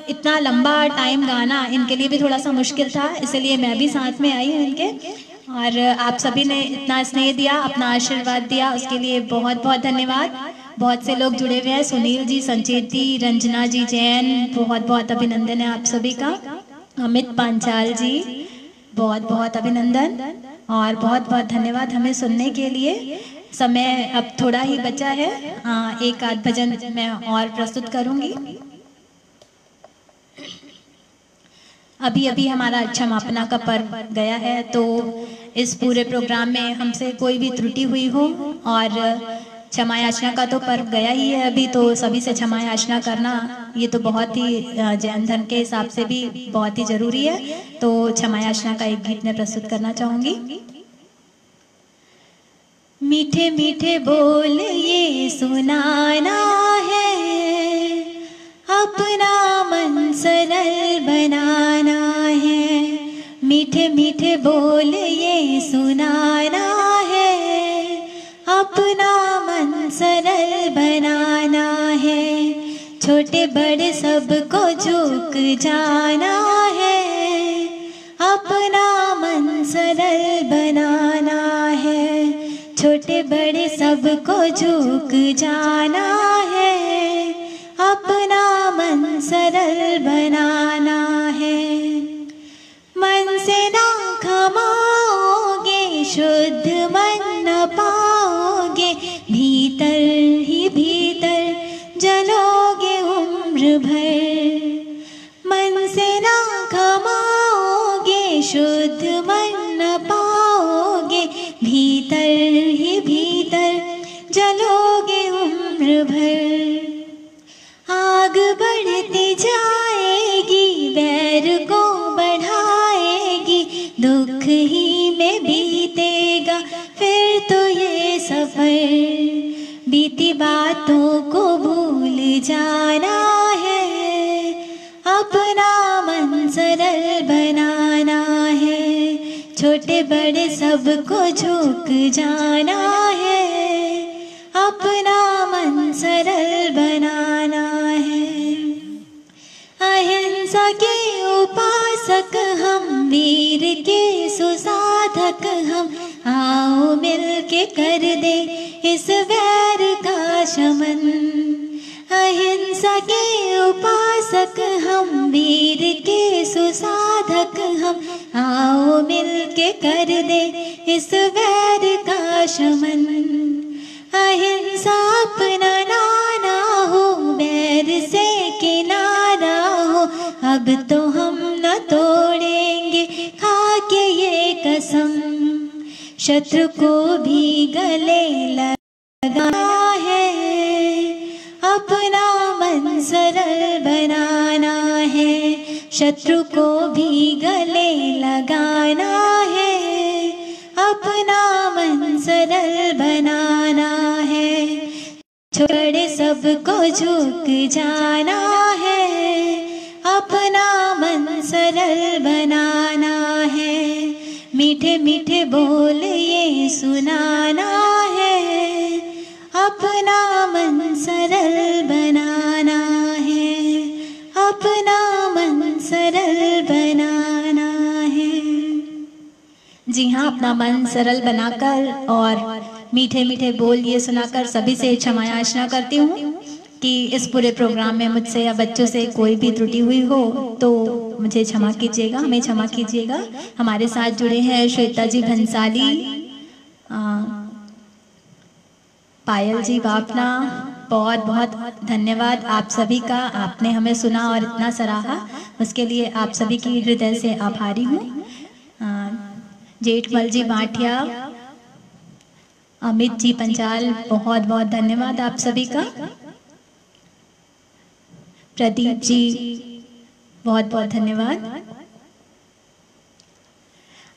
इतना लंबा टाइम गाना इनके लिए भी थोड़ा सा मुश्किल था, इसलिए मैं भी साथ में आई हूँ इनके। और आप सभी ने इतना स्नेह दिया, अपना आशीर्वाद दिया, उसके लिए बहुत बहुत धन्यवाद। बहुत से लोग जुड़े हुए हैं, सुनील जी, संचेत जी, रंजना जी, जैन, बहुत बहुत अभिनंदन है आप सभी का। अमित पांचाल जी, बहुत बहुत अभिनंदन और बहुत बहुत धन्यवाद हमें सुनने के लिए। समय अब थोड़ा ही बचा है, एक आध भजन मैं और प्रस्तुत करूंगी। अभी अभी हमारा क्षमापना का पर्व गया है, तो इस पूरे प्रोग्राम में हमसे कोई भी त्रुटि हुई हो और क्षमा याचना का तो पर्व गया ही है अभी, तो सभी से क्षमा याचना करना ये तो बहुत ही जैन धर्म के हिसाब से भी बहुत ही जरूरी है। तो क्षमा याचना का एक गीत मैं प्रस्तुत करना चाहूंगी। मीठे मीठे बोल ये सुनाना है, अपना मन सरल बनाना है। मीठे मीठे बोल ये सुनाना है, अपना मन सरल बनाना है। छोटे बड़े सबको झुक जाना है, अपना मन सरल बनाना है। छोटे बड़े सबको झुक जाना है, अपना मन सरल बनाना है। मन से ना खमाओगे, शुद्ध मन न पाओगे, भीतर ही भीतर जलोगे उम्र भर। मन से ना खमाओगे, शुद्ध मन न पाओगे, भीतर ही भीतर जलोगे उम्र भर। आग बढ़ती जाएगी, वैर को बढ़ाएगी, दुख ही में बीतेगा फिर तो ये सफर। बीती बातों को भूल जाना है, अपना मन सरल बनाना है। छोटे बड़े सबको झुक जाना है, अपना मन सरल बनाना है। अहिंसा के उपासक हम, वीर के सुसाधक हम, आओ मिल के कर दे इस वैर का शमन। अहिंसा के उपासक हम, वीर के सुसाधक हम, आओ मिल के कर दे इस वैर का शमन। अहिंसा अपना नाना हो, बैर से किनारा हो, अब तो हम न तोड़ेंगे खा के ये कसम। शत्रु को भी गले लगाना है, अपना मन सरल बनाना है। शत्रु को भी गले लगाना है, अपना मन सरल बनाना है। छोड़े सबको झुक जाना है, अपना मन सरल बनाना है। मीठे मीठे बोल ये सुनाना है, अपना मन सरल बनाना है, अपना मन सरल बनाना है। जी हाँ, अपना मन सरल बनाकर और मीठे मीठे बोल ये सुनाकर सभी से क्षमा याचना करती हूँ कि इस पूरे प्रोग्राम में मुझसे या बच्चों से कोई भी त्रुटि हुई हो तो मुझे क्षमा कीजिएगा, हमें क्षमा कीजिएगा। हमारे साथ जुड़े हैं श्वेता जी भंसाली, पायल जी बापना, बहुत बहुत धन्यवाद आप सभी का। आपने हमें सुना और इतना सराहा, उसके लिए आप सभी की हृदय से आभारी हूँ। जेठमल जी बाटिया, अमित जी पंचाल, बहुत बहुत धन्यवाद आप सभी का। प्रदीप जी, बहुत बहुत धन्यवाद।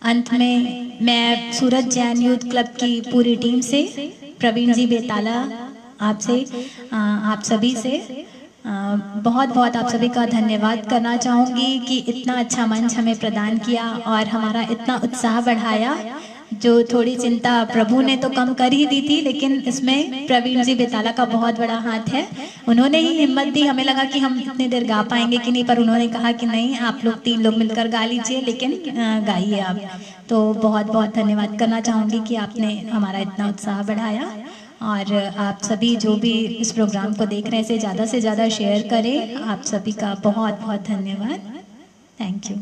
अंत में मैं सूरत जैन यूथ क्लब की पूरी टीम से, प्रवीण जी बेताला, आपसे, आप सभी से बहुत बहुत आप सभी का धन्यवाद करना चाहूँगी कि इतना अच्छा मंच हमें प्रदान किया और हमारा इतना उत्साह बढ़ाया। जो थोड़ी चिंता प्रभु ने तो कम कर ही दी थी, लेकिन इसमें प्रवीण जी बेताला का बहुत बड़ा हाथ है। उन्होंने ही हिम्मत दी। हमें लगा कि हम इतनी देर गा पाएंगे कि नहीं, पर उन्होंने कहा कि नहीं, आप लोग 3 लोग मिलकर गा लीजिए, लेकिन गाइए आप। तो बहुत बहुत धन्यवाद करना चाहूँगी कि आपने हमारा इतना उत्साह बढ़ाया। और आप सभी जो भी इस प्रोग्राम को देख रहे हैं, इसे ज़्यादा से ज़्यादा शेयर करें। आप सभी का बहुत बहुत धन्यवाद। Thank you.